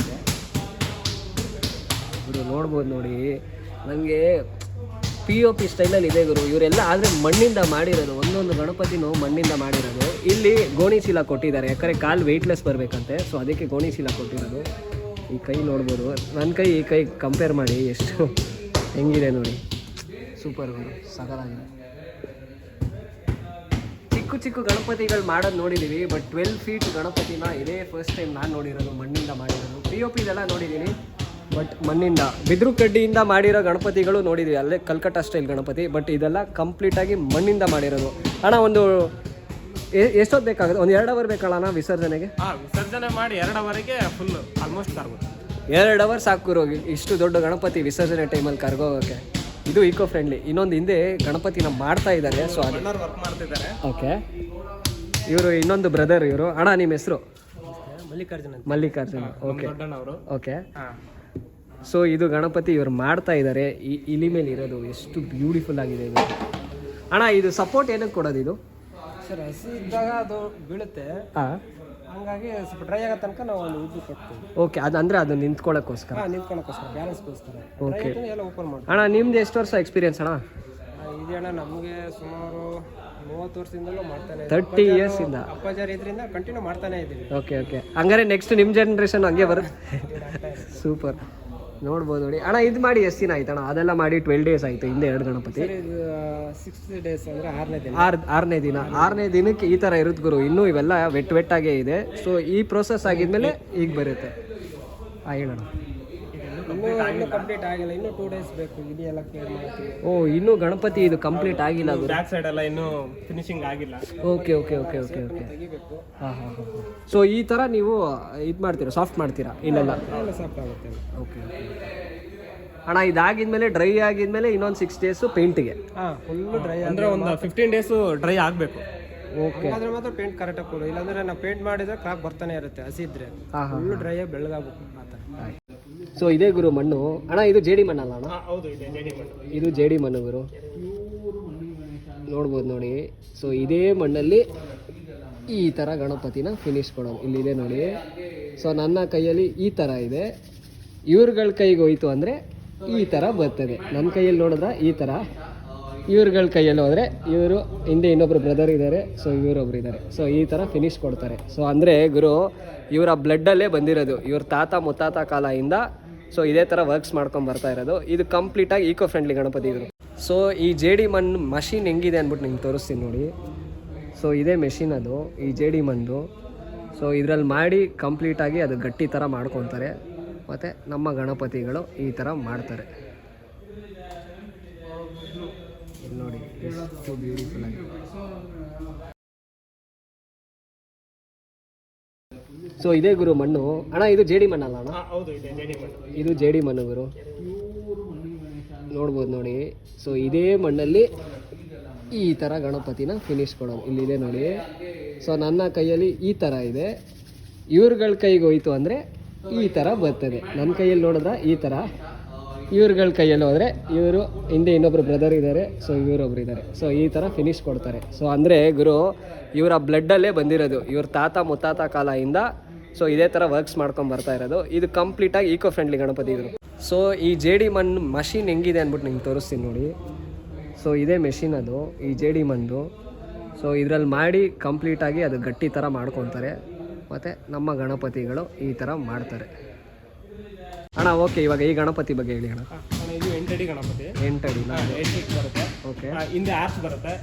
ಗುರು, ನೋಡ್ಬೋದು ನೋಡಿ, ನನಗೆ POP ಸ್ಟೈಲಲ್ಲಿ ಇದೆ ಗುರು ಇವರೆಲ್ಲ. ಆದರೆ ಮಣ್ಣಿಂದ ಮಾಡಿರೋದು, ಒಂದೊಂದು ಗಣಪತಿನೂ ಮಣ್ಣಿಂದ ಮಾಡಿರೋದು. ಇಲ್ಲಿ ಗೋಣಿ ಚೀಲ ಕೊಟ್ಟಿದ್ದಾರೆ, ಯಾಕಂದರೆ ಕಾಲು ವೆಯ್ಟ್ಲೆಸ್ ಬರಬೇಕಂತೆ, ಸೊ ಅದಕ್ಕೆ ಗೋಣಿ ಚೀಲ ಕೊಟ್ಟಿರೋದು. ಈ ಕೈ ನೋಡ್ಬೋದು, ನನ್ನ ಕೈ ಈ ಕೈ ಕಂಪೇರ್ ಮಾಡಿ ಎಷ್ಟು ಹೆಂಗಿದೆ ನೋಡಿ. ಸೂಪರ್ ಗುರು, ಸಗಲಾಗಿದೆ. ಚಿಕ್ಕ ಗಣಪತಿಗಳು ಮಾಡೋದು ನೋಡಿದ್ದೀವಿ, ಬಟ್ 12 feet ಗಣಪತಿನ ಇದೇ ಫಸ್ಟ್ ಟೈಮ್ ನಾನು ನೋಡಿರೋದು, ಮಣ್ಣಿಂದ ಮಾಡಿರೋದು. POP ಇದೆಲ್ಲ ನೋಡಿದ್ದೀನಿ, ಬಟ್ ಮಣ್ಣಿಂದ ಬಿದ್ರು ಕಡ್ಡಿಯಿಂದ ಮಾಡಿರೋ ಗಣಪತಿಗಳು ನೋಡಿದ್ದೀವಿ, ಅಲ್ಲೇ ಕಲ್ಕಟ್ಟ ಸ್ಟೈಲ್ ಗಣಪತಿ. ಬಟ್ ಇದೆಲ್ಲ ಕಂಪ್ಲೀಟಾಗಿ ಮಣ್ಣಿಂದ ಮಾಡಿರೋದು. ಅಣ್ಣ ಒಂದು ಎಷ್ಟೊತ್ತು ಬೇಕಾಗುತ್ತೆ? ಒಂದು 2 hour ಬೇಕಲ್ಲ ವಿಸರ್ಜನೆಗೆ? ವಿಸರ್ಜನೆ ಮಾಡಿ 2 hourಗೆ ಫುಲ್ ಆಲ್ಮೋಸ್ಟ್ ಕರ್ಬೋದು. 2 hour ಸಾಕು ಇಷ್ಟು ದೊಡ್ಡ ಗಣಪತಿ ವಿಸರ್ಜನೆ ಟೈಮಲ್ಲಿ ಕರ್ಗೋಗೋಕ್ಕೆ. ಇದು ಈಕೋ ಫ್ರೆಂಡ್ಲಿ. ಇನ್ನೊಂದು ಹಿಂದೆ ಗಣಪತಿನ ಮಾಡ್ತಾ ಇದ್ದಾರೆ, ಸೊ ಅದು ವರ್ಕ್ ಮಾಡ್ತಿದ್ದಾರೆ. ಓಕೆ, ಇವರು ಇನ್ನೊಂದು ಬ್ರದರ್ ಇವರು. ಅಣ್ಣ ನಿಮ್ಮ ಹೆಸರು? ಮಲ್ಲಿಕಾರ್ಜುನ. Okay okay. ಸೊ ಇದು ಗಣಪತಿ ಇವರು ಮಾಡ್ತಾ ಇದ್ದಾರೆ, ಈ ಇಲಿ ಮೇಲೆ ಇರೋದು ಎಷ್ಟು ಬ್ಯೂಟಿಫುಲ್ ಆಗಿದೆ ಇದು. ಅಣ್ಣ ಇದು ಸಪೋರ್ಟ್ ಏನಕ್ಕೆ ಕೊಡೋದು ಇದು? ಸರ್, ಹಸಿ ಇದ್ದಾಗ ಅದು ಬೀಳುತ್ತೆ, ಹಂಗಾಗಿ ಸ್ವಲ್ಪ ಡ್ರೈ ಆಗೋ ತನಕ ನಾವು ಒಂದು ಉದ್ದು ಕೊಡ್ತೀವಿ. ಓಕೆ, ಅದು ಅಂದರೆ ಅದು ನಿಂತ್ಕೊಳ್ಳೋಕ್ಕೋಸ್ಕರ, ಬ್ಯಾಲೆನ್ಸ್ಗೋಸ್ಕರ. ಓಕೆ ಎಲ್ಲ ಓಪನ್ ಮಾಡ್ತೀವಿ. ಅಣ್ಣ ನಿಮ್ದು ಎಷ್ಟು ವರ್ಷ ಎಕ್ಸ್ಪೀರಿಯನ್ಸ್ ಅಣ್ಣ? ಇದೆ ಅಣ್ಣ, ನಮಗೆ ಸುಮಾರು 30 ವರ್ಷದಿಂದಲೂ ಮಾಡ್ತಾನೆ, 30 years ಇಂದ ಅಪ್ಪಾಜಾರಿ ಇದರಿಂದ ಕಂಟಿನ್ಯೂ ಮಾಡ್ತಾನೆ ಇದ್ದೀವಿ. ಓಕೆ ಓಕೆ, ಹಂಗಾರೆ ನೆಕ್ಸ್ಟ್ ನಿಮ್ಮ ಜನ್ರೇಷನ್ ಹಂಗೆ ಬರುತ್ತೆ. ಸೂಪರ್, ನೋಡ್ಬೋದು ನೋಡಿ. ಅಣ್ಣ ಇದು ಮಾಡಿ ಎಷ್ಟು ದಿನ ಆಯ್ತು ಅಣ್ಣ? ಅದೆಲ್ಲ ಮಾಡಿ 12 days ಆಯಿತು. ಹಿಂದೆ 2 ಗಣಪತಿ. 6 days ಅಂದರೆ 6ನೇ ದಿನ. 6ನೇ ದಿನ. 6ನೇ ದಿನಕ್ಕೆ ಈ ಥರ ಇರುತ್ತೆ ಗುರು. ಇನ್ನೂ ಇವೆಲ್ಲ ವೆಟ್ಟಾಗೇ ಇದೆ. ಸೊ ಈ ಪ್ರೋಸೆಸ್ ಆಗಿದ್ಮೇಲೆ ಈಗ ಬರುತ್ತೆ. ಹೇಳೋಣ. ಇನ್ನೂ ಕಂಪ್ಲೀಟ್ ಆಗಿಲ್ಲ, ಇನ್ನೂ 2 days ಬೇಕು. ಇದೆಲ್ಲ ಕೇರ್ ಮಾಡ್ತೀವಿ. ಓ, ಇನ್ನೂ ಗಣಪತಿ ಇದು ಕಂಪ್ಲೀಟ್ ಆಗಿಲ್ಲ ಗುರು. ಬ್ಯಾಕ್ ಸೈಡ್ ಎಲ್ಲ ಇನ್ನೂ ಫಿನಿಶಿಂಗ್ ಆಗಿಲ್ಲ. Okay okay okay okay okay. ತೆಗಿಬೇಕು. ಹಾಂ. ಸೊ ಈ ಥರ ನೀವು ಇದು ಮಾಡ್ತೀರಾ, ಸಾಫ್ಟ್ ಮಾಡ್ತೀರಾ? ಇಲ್ಲೆಲ್ಲ ಸಾಫ್ಟ್ ಆಗುತ್ತೆ. ಓಕೆ. ಅಣ್ಣ ಇದಾಗಿದ್ಮೇಲೆ ಡ್ರೈ ಆಗಿದ್ಮೇಲೆ ಇನ್ನೊಂದು 6 days ಪೇಂಟಿಗೆ. ಫುಲ್ಲು ಡ್ರೈ ಅಂದರೆ ಒಂದು 15 days ಡ್ರೈ ಆಗಬೇಕು. ಓಕೆ, ಅದ್ರ ಮಾತ್ರ ಪೇಂಟ್ ಕರೆಕ್ಟಾಗಿ ಕೊಡು, ಇಲ್ಲಾಂದ್ರೆ ನಾವು ಪೇಂಟ್ ಮಾಡಿದ್ರೆ ಕ್ರಾಕ್ ಬರ್ತಾನೆ ಇರುತ್ತೆ. ಹಸಿ ಇದ್ರೆ ಫುಲ್ಲು ಡ್ರೈ ಆಗಿ ಬೆಳ್ಳಗಾಗಬೇಕು ಆ ಥರ. ಸೊ ಇದೇ ಗುರು ಮಣ್ಣು. ಅಣ್ಣ ಇದು ಜೇಡಿ ಮಣ್ಣಲ್ಲ ಅಣ್ಣ? ಹೌದು, ಜೇಡಿ ಮಣ್ಣು. ಇದು ಜೇಡಿ ಮಣ್ಣು ಗುರು, ನೋಡ್ಬೋದು ನೋಡಿ. ಸೊ ಇದೇ ಮಣ್ಣಲ್ಲಿ ಈ ಥರ ಗಣಪತಿನ ಫಿನಿಶ್ ಕೊಡೋದು. ಇಲ್ಲಿದೆ ನೋಡಿ. ಸೊ ನನ್ನ ಕೈಯಲ್ಲಿ ಈ ಥರ ಇದೆ, ಇವ್ರಗಳ ಕೈಗೆ ಹೋಯ್ತು ಅಂದರೆ ಈ ಥರ ಬರ್ತದೆ. ನನ್ನ ಕೈಯಲ್ಲಿ ನೋಡಿದ್ರೆ ಈ ಥರ, ಇವ್ರಗಳ ಕೈಯಲ್ಲಿ ಹೋದರೆ ಇವರು ಹಿಂದೆ ಇನ್ನೊಬ್ರು ಬ್ರದರ್ ಇದ್ದಾರೆ, ಸೊ ಇವರೊಬ್ರು ಇದ್ದಾರೆ. ಸೊ ಈ ಥರ ಫಿನಿಶ್ ಕೊಡ್ತಾರೆ. ಸೊ ಅಂದರೆ ಗುರು ಇವರ ಬ್ಲಡ್ಡಲ್ಲೇ ಬಂದಿರೋದು, ಇವ್ರ ತಾತ ಮುತ್ತಾತ ಕಾಲದಿಂದ. ಸೊ ಇದೇ ಥರ ವರ್ಕ್ಸ್ ಮಾಡ್ಕೊಂಡು ಬರ್ತಾ ಇರೋದು. ಇದು ಕಂಪ್ಲೀಟಾಗಿ ಈಕೋ ಫ್ರೆಂಡ್ಲಿ ಗಣಪತಿ ಇವರು. ಸೊ ಈ ಜೇಡಿ ಮಣ್ಣು ಮಷಿನ್ ಹೆಂಗಿದೆ ಅಂದ್ಬಿಟ್ಟು ನಿಮ್ಗೆ ತೋರಿಸ್ತೀನಿ ನೋಡಿ. ಸೊ ಇದೇ ಮೆಷಿನ್ ಅದು, ಈ ಜೇಡಿ ಮಣ್ಣು. ಸೊ ಇದರಲ್ಲಿ ಮಾಡಿ ಕಂಪ್ಲೀಟಾಗಿ ಅದು ಗಟ್ಟಿ ಥರ ಮಾಡ್ಕೊತಾರೆ, ಮತ್ತು ನಮ್ಮ ಗಣಪತಿಗಳು ಈ ಥರ ಮಾಡ್ತಾರೆ. ಎಷ್ಟು ಬ್ಯೂಟಿಫುಲ್ ಆಗಿದೆ. ಸೊ ಇದೇ ಗುರು ಮಣ್ಣು ಅಣ್ಣ, ಇದು ಜೇಡಿ ಮಣ್ಣಲ್ಲ ಅಣ್ಣ? ಹೌದು, ಇದೆ ಜೇಡಿ ಮಣ್ಣು. ಇದು ಜೇಡಿ ಮಣ್ಣು ಗುರು, ನೋಡ್ಬೋದು ನೋಡಿ. ಸೊ ಇದೇ ಮಣ್ಣಲ್ಲಿ ಈ ಥರ ಗಣಪತಿನ ಫಿನಿಶ್ ಕೊಡೋದು. ಇಲ್ಲಿದೆ ನೋಡಿ. ಸೊ ನನ್ನ ಕೈಯಲ್ಲಿ ಈ ಥರ ಇದೆ, ಇವ್ರಗಳ ಕೈಗೆ ಹೋಯ್ತು ಅಂದರೆ ಈ ಥರ ಬರ್ತದೆ. ನನ್ನ ಕೈಯಲ್ಲಿ ನೋಡಿದ್ರೆ ಈ ಥರ, ಇವ್ರಗಳ ಕೈಯಲ್ಲಿ ಹೋದರೆ ಇವರು ಹಿಂದೆ ಇನ್ನೊಬ್ರು ಬ್ರದರ್ ಇದ್ದಾರೆ, ಸೊ ಇವರೊಬ್ರು ಇದ್ದಾರೆ. ಸೊ ಈ ಥರ ಫಿನಿಶ್ ಕೊಡ್ತಾರೆ. ಸೊ ಅಂದರೆ ಗುರು ಇವರ ಬ್ಲಡ್ಡಲ್ಲೇ ಬಂದಿರೋದು, ಇವ್ರ ತಾತ ಮುತ್ತಾತ ಕಾಲದಿಂದ ಸೊ ಇದೇ ಥರ ವರ್ಕ್ಸ್ ಮಾಡ್ಕೊಂಡು ಬರ್ತಾ ಇರೋದು. ಇದು ಕಂಪ್ಲೀಟಾಗಿ ಈಕೋ ಫ್ರೆಂಡ್ಲಿ ಗಣಪತಿ ಇವರು. ಸೊ ಈ ಜೇಡಿ ಮಣ್ಣು ಮಷಿನ್ ಹೆಂಗಿದೆ ಅಂದ್ಬಿಟ್ಟು ನಿಮ್ಗೆ ತೋರಿಸ್ತೀನಿ ನೋಡಿ. ಸೊ ಇದೇ ಮೆಷಿನ್ ಅದು, ಈ ಜೇಡಿ ಮಣ್ಣು. ಸೊ ಇದರಲ್ಲಿ ಮಾಡಿ ಕಂಪ್ಲೀಟಾಗಿ ಅದು ಗಟ್ಟಿ ಥರ ಮಾಡ್ಕೊತಾರೆ, ಮತ್ತು ನಮ್ಮ ಗಣಪತಿಗಳು ಈ ಥರ ಮಾಡ್ತಾರೆ. ಅಣ್ಣ ಓಕೆ, ಇವಾಗ ಈ ಗಣಪತಿ ಬಗ್ಗೆ ಹೇಳಿ ಅಣ್ಣ. ಇದು 8 ಅಡಿ ಗಣಪತಿ. 8 ಅಡಿ 8 ಫೀಟ್ ಬರುತ್ತೆ. ಓಕೆ. ಹಿಂದೆ ಆರ್ಚ್ ಬರುತ್ತೆ,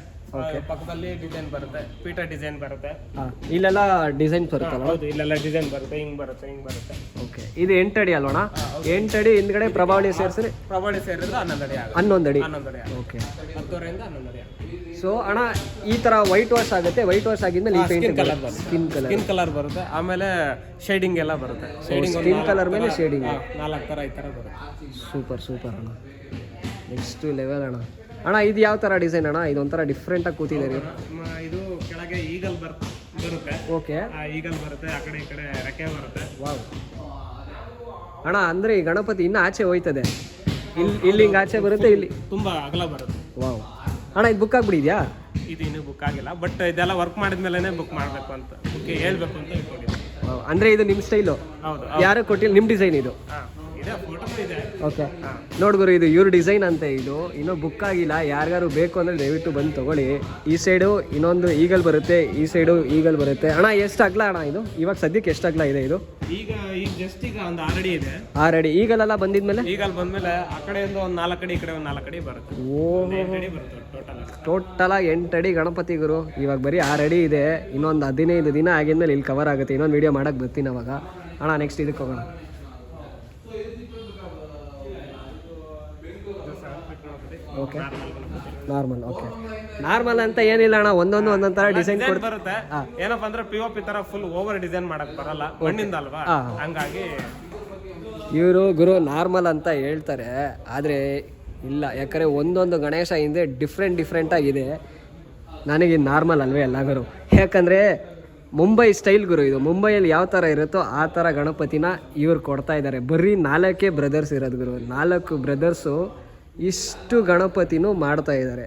ಪಕ್ಕದಲ್ಲಿ ಡಿಸೈನ್ ಬರುತ್ತೆ, ಪೀಠ ಡಿಸೈನ್ ಬರುತ್ತೆ. ಇಲ್ಲೆಲ್ಲ ಡಿಸೈನ್ ಬರುತ್ತಲ್ಲ? ಹೌದು, ಇಲ್ಲೆಲ್ಲ ಡಿಸೈನ್ ಬರುತ್ತೆ, ಹಿಂಗ್ ಬರುತ್ತೆ, ಹಿಂಗ್ ಬರುತ್ತೆ. ಓಕೆ. ಇದು 8 ಅಡಿ ಅಲ್ವಣ? 8 ಅಡಿ ಹಿಂದ್ಗಡೆ ಪ್ರಭಾವಳಿ ಸೇರಿಸಿ ಪ್ರಭಾವಳಿ ಸೇರಿದ್ರೆ 11 ಅಡಿ ಆಗುತ್ತೆ. 11 ಅಡಿ. 11 ಅಡಿ. ಓಕೆ. 10 ರಿಂದ 11 ಅಡಿ. ಸೊ ಅಣ್ಣ ಈ ಥರ ವೈಟ್ ವಾಶ್ ಆಗುತ್ತೆ, ವೈಟ್ ವಾಶ್ ಆಗಿದ್ಮೇಲೆ ಈ ಪೇಂಟ್ ಕಲರ್ ಬರುತ್ತೆ, ಸ್ಕಿನ್ ಕಲರ್ ಬರುತ್ತೆ. ಆಮೇಲೆ ಶೇಡಿಂಗ್ ಎಲ್ಲ ಬರುತ್ತೆ. ಶೇಡಿಂಗ್ ಸ್ಕಿನ್ ಕಲರ್ ಮೇಲೆ ಶೇಡಿಂಗ್ 4 ಥರ ಈ ಥರ ಬರುತ್ತೆ. ಸೂಪರ್ ಸೂಪರ್ ಅಣ್ಣ, ನೆಕ್ಸ್ಟ್ ಲೆವೆಲ್ ಅಣ್ಣ. ಅಣ್ಣ ಇದು ಯಾವ ಥರ ಡಿಸೈನ್ ಅಣ್ಣ? ಇದೊಂಥರ ಡಿಫ್ರೆಂಟಾಗಿ ಕೂತಿದೆ. ಇದು ಕೆಳಗೆ ಈಗಲ್ ಬರುತ್ತೆ. ಓಕೆ. ಈಗಲ್ ಬರುತ್ತೆ, ಆ ಕಡೆ ಈ ಕಡೆ ರೆಕ್ಕೆ ಬರುತ್ತೆ. ವಾವ್ ಅಣ್ಣ, ಅಂದರೆ ಈ ಗಣಪತಿ ಇನ್ನೂ ಆಚೆ ಹೋಯ್ತದೆ, ಇಲ್ಲಿ ಹಿಂಗೆ ಆಚೆ ಬರುತ್ತೆ, ಇಲ್ಲಿ ತುಂಬಾ ಅಗಲ ಬರುತ್ತೆ. ವಾವ್ ಅಣ್ಣ, ಇದು ಬುಕ್ ಆಗ್ಬಿಟ್ಟಿದ್ಯಾ? ಇದು ಇನ್ನೂ ಬುಕ್ ಆಗಿಲ್ಲ, ಬಟ್ ಇದೆಲ್ಲ ವರ್ಕ್ ಮಾಡಿದ್ಮೇಲೆ ಬುಕ್ ಮಾಡಬೇಕು ಅಂತ, ಬುಕ್ ಹೇಳ್ಬೇಕು ಅಂತ ಇಟ್ಕೊಂಡಿದ್ದೀನಿ. ಅಂದರೆ ಇದು ನಿಮ್ಮ ಸ್ಟೈಲು? ಹೌದು. ಯಾರು ಕೊಟ್ಟಿಲ್ಲ, ನಿಮ್ಮ ಡಿಸೈನ್ ಇದು? ಇದೆ, ಫೋಟೋ ಇದೆ. ಓಕೆ. ನೋಡ್ಗುರು, ಇದು ಇವ್ರ ಡಿಸೈನ್ ಅಂತ. ಇದು ಇನ್ನೂ ಬುಕ್ ಆಗಿಲ್ಲ, ಯಾರಿಗಾರು ಬೇಕು ಅಂದರೆ ದಯವಿಟ್ಟು ಬಂದು ತೊಗೊಳ್ಳಿ. ಈ ಸೈಡು ಇನ್ನೊಂದು ಈಗಲ್ ಬರುತ್ತೆ, ಈ ಸೈಡು ಈಗಲ್ ಬರುತ್ತೆ. ಅಣ್ಣ ಎಷ್ಟು ಅಗಲ ಅಣ್ಣ ಇದು? ಇವಾಗ ಸದ್ಯಕ್ಕೆ ಎಷ್ಟು ಅಗಲ ಇದೆ ಇದು? ಈಗ ಜಸ್ಟ್ ಈಗ ಒಂದು 6 ಅಡಿ ಇದೆ. 6 ಅಡಿ. ಈಗಲೆಲ್ಲ ಬಂದಿದ್ಮೇಲೆ ಈಗಲ್ ಬಂದ್ಮೇಲೆ ಆ ಕಡೆಯಿಂದ ಒಂದು 4 ಅಡಿ, ಈ ಕಡೆ ಒಂದು 4 ಅಡಿ ಬರುತ್ತೆ. 8 ಅಡಿ ಬರುತ್ತೆ ಟೋಟಲಾಗಿ 8 ಅಡಿ ಗಣಪತಿ ಗುರು. ಇವಾಗ ಬರೀ 6 ಅಡಿ ಇದೆ, ಇನ್ನೊಂದು 15 ದಿನ ಆಗಿದ್ಮೇಲೆ ಇಲ್ಲಿ ಕವರ್ ಆಗುತ್ತೆ. ಇನ್ನೊಂದು ವೀಡಿಯೋ ಮಾಡಕ್ಕೆ ಬರ್ತೀನಿ ಅವಾಗ. ಅಣ್ಣ ನೆಕ್ಸ್ಟ್ ಇದಕ್ಕೆ ಹೋಗೋಣ. ಓಕೆ. ನಾರ್ಮಲ್. ಓಕೆ. ನಾರ್ಮಲ್ ಅಂತ ಏನಿಲ್ಲ ಅಣ್ಣ, ಒಂದೊಂದು ಥರ ಡಿಸೈನ್ ಬರುತ್ತೆ. ಏನಪ್ಪ ಅಂದ್ರೆ POP ತರ ಫುಲ್ ಓವರ್ ಡಿಸೈನ್ ಮಾಡಕ್ ಬರಲ್ಲ, ಮಣ್ಣಿಂದ ಅಲ್ವಾ, ಹಂಗಾಗಿ ಇವರು ಗುರು ನಾರ್ಮಲ್ ಅಂತ ಹೇಳ್ತಾರೆ, ಆದರೆ ಇಲ್ಲ. ಯಾಕಂದರೆ ಒಂದೊಂದು ಗಣೇಶ ಹಿಂದೆ ಡಿಫ್ರೆಂಟ್ ಆಗಿದೆ. ನನಗೆ ನಾರ್ಮಲ್ ಅಲ್ವೇ ಅಲ್ಲ ಗುರು, ಯಾಕಂದರೆ ಮುಂಬೈ ಸ್ಟೈಲ್ ಗುರು ಇದು. ಮುಂಬೈಯಲ್ಲಿ ಯಾವ ಥರ ಇರುತ್ತೋ ಆ ಥರ ಗಣಪತಿನ ಇವ್ರು ಕೊಡ್ತಾ ಇದ್ದಾರೆ. ಬರೀ 4 ಬ್ರದರ್ಸ್ ಇರೋದು ಗುರು, 4 ಬ್ರದರ್ಸು ಇಷ್ಟು ಗಣಪತಿನೂ ಮಾಡ್ತಾ ಇದ್ದಾರೆ.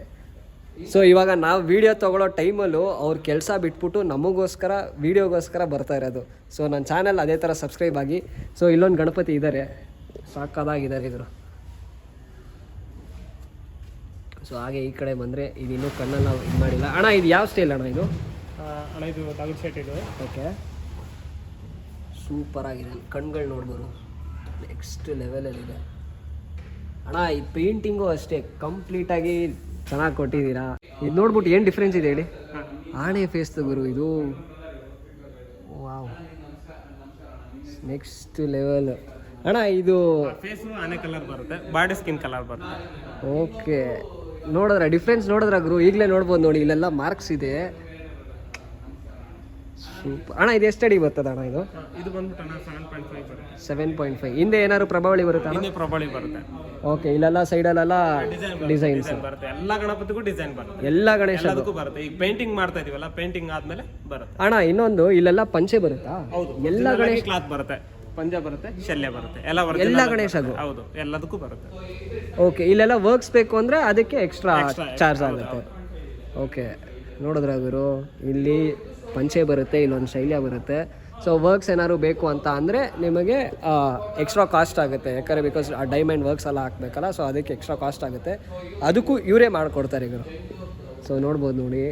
ಸೊ ಇವಾಗ ನಾವು ವೀಡಿಯೋ ತೊಗೊಳ್ಳೋ ಟೈಮಲ್ಲೂ ಅವ್ರ ಕೆಲಸ ಬಿಟ್ಬಿಟ್ಟು ನಮಗೋಸ್ಕರ ವೀಡಿಯೋಗೋಸ್ಕರ ಬರ್ತಾ ಇರೋದು. ಸೊ ನನ್ನ ಚಾನಲ್ ಅದೇ ಥರ ಸಬ್ಸ್ಕ್ರೈಬ್ ಆಗಿ. ಸೊ ಇಲ್ಲೊಂದು ಗಣಪತಿ ಇದ್ದಾರೆ, ಸಾಕಾಗಿದ್ದಾರೆ ಇದ್ರು. ಸೊ ಹಾಗೆ ಈ ಕಡೆ ಬಂದರೆ ಇದು ಇನ್ನೂ ಕಣ್ಣಲ್ಲಿ ನಾವು ಇದು ಮಾಡಿಲ್ಲ. ಅಣ್ಣ ಇದು ಯಾವ ಸ್ಟೈಲ್ ಅಣ್ಣ ಇದು? ಅಣ್ಣ ಇದು ಡಬಲ್ ಶೇಟ್ ಇದು. ಓಕೆ. ಸೂಪರ್ ಆಗಿದೆ, ಕಣ್ಗಳು ನೋಡ್ಬೋದು, ನೆಕ್ಸ್ಟ್ ಲೆವೆಲಲ್ಲಿದೆ ಅಣ್ಣ. ಈ ಪೇಂಟಿಂಗು ಅಷ್ಟೇ ಕಂಪ್ಲೀಟಾಗಿ ಚೆನ್ನಾಗಿ ಕೊಟ್ಟಿದ್ದೀರಾ. ಇದು ನೋಡ್ಬಿಟ್ಟು ಏನು ಡಿಫ್ರೆನ್ಸ್ ಇದೆ ಹೇಳಿ? ಆಣೆ ಫೇಸ್ ಗುರು ಇದು. ವಾವ್, ನೆಕ್ಸ್ಟ್ ಲೆವೆಲ್ ಅಣ್ಣ. ಇದು ಫೇಸು ಆನೆ ಕಲರ್ ಬರುತ್ತೆ, ಬಾಡಿ ಸ್ಕಿನ್ ಕಲರ್ ಬರುತ್ತೆ. ಓಕೆ. ನೋಡಿದ್ರ ಡಿಫ್ರೆನ್ಸ್ ನೋಡಿದ್ರ ಗುರು? ಈಗಲೇ ನೋಡ್ಬೋದು ನೋಡಿ, ಇಲ್ಲೆಲ್ಲ ಮಾರ್ಕ್ಸ್ ಇದೆ. ಸೂಪರ್ ಅಣ್ಣ. ಇದು ಎಷ್ಟು ಅಡಿ ಬರ್ತದೆ ಅಣ್ಣ ಇದು? ಇದು ಬಂದ್ಬಿಟ್ಟು 7.5 ಬರುತ್ತೆ. 7.5. ಹಿಂದೆ ಏನಾದ್ರು ಪ್ರಭಾವಳಿ ಬರುತ್ತಾ? ಹಿಂದೆ ಪ್ರಭಾವಳಿ ಬರುತ್ತೆ. ಓಕೆ. ಇಲ್ಲೆಲ್ಲ ಸೈಡಲ್ಲೆಲ್ಲ ಡಿಸೈನ್ಸ್ ಬರುತ್ತೆ, ಎಲ್ಲ ಗಣಪತಿಗೂ ಡಿಸೈನ್ ಬರುತ್ತೆ, ಎಲ್ಲ ಗಣೇಶ ಬರುತ್ತೆ. ಈಗ ಪೇಂಟಿಂಗ್ ಮಾಡ್ತಾ ಇದೀವಲ್ಲ, ಪೇಂಟಿಂಗ್ ಆದ್ಮೇಲೆ ಬರುತ್ತೆ. ಅಣ್ಣ ಇನ್ನೊಂದು, ಇಲ್ಲೆಲ್ಲ ಪಂಚೆ ಬರುತ್ತಾ? ಹೌದು, ಎಲ್ಲ ಗಣೇಶ ಕ್ಲಾತ್ ಬರುತ್ತೆ, ಪಂಜ ಬರುತ್ತೆ, ಶಲ್ಯ ಬರುತ್ತೆ, ಎಲ್ಲ ಬರುತ್ತೆ. ಎಲ್ಲ ಗಣೇಶಗೂ? ಹೌದು, ಎಲ್ಲದಕ್ಕೂ ಬರುತ್ತೆ. ಓಕೆ. ಇಲ್ಲೆಲ್ಲ ವರ್ಕ್ಸ್ ಬೇಕು ಅಂದರೆ ಅದಕ್ಕೆ ಎಕ್ಸ್ಟ್ರಾ ಚಾರ್ಜ್ ಆಗುತ್ತೆ. ಓಕೆ. ನೋಡಿದ್ರ ಗುರು, ಇಲ್ಲಿ ಪಂಚೆ ಬರುತ್ತೆ, ಇಲ್ಲೊಂದು ಶೈಲ್ಯ ಬರುತ್ತೆ. ಸೊ ವರ್ಕ್ಸ್ ಏನಾದ್ರು ಬೇಕು ಅಂತ ಅಂದರೆ ನಿಮಗೆ ಎಕ್ಸ್ಟ್ರಾ ಕಾಸ್ಟ್ ಆಗುತ್ತೆ, ಯಾಕಂದರೆ ಬಿಕಾಸ್ ಆ ಡೈಮಂಡ್ ವರ್ಕ್ಸ್ ಎಲ್ಲ ಹಾಕ್ಬೇಕಲ್ಲ. ಸೊ ಅದಕ್ಕೆ ಎಕ್ಸ್ಟ್ರಾ ಕಾಸ್ಟ್ ಆಗುತ್ತೆ, ಅದಕ್ಕೂ ಇವರೇ ಮಾಡಿಕೊಡ್ತಾರೆ ಗುರು. ಸೊ ನೋಡ್ಬೋದು ನೋಡಿ,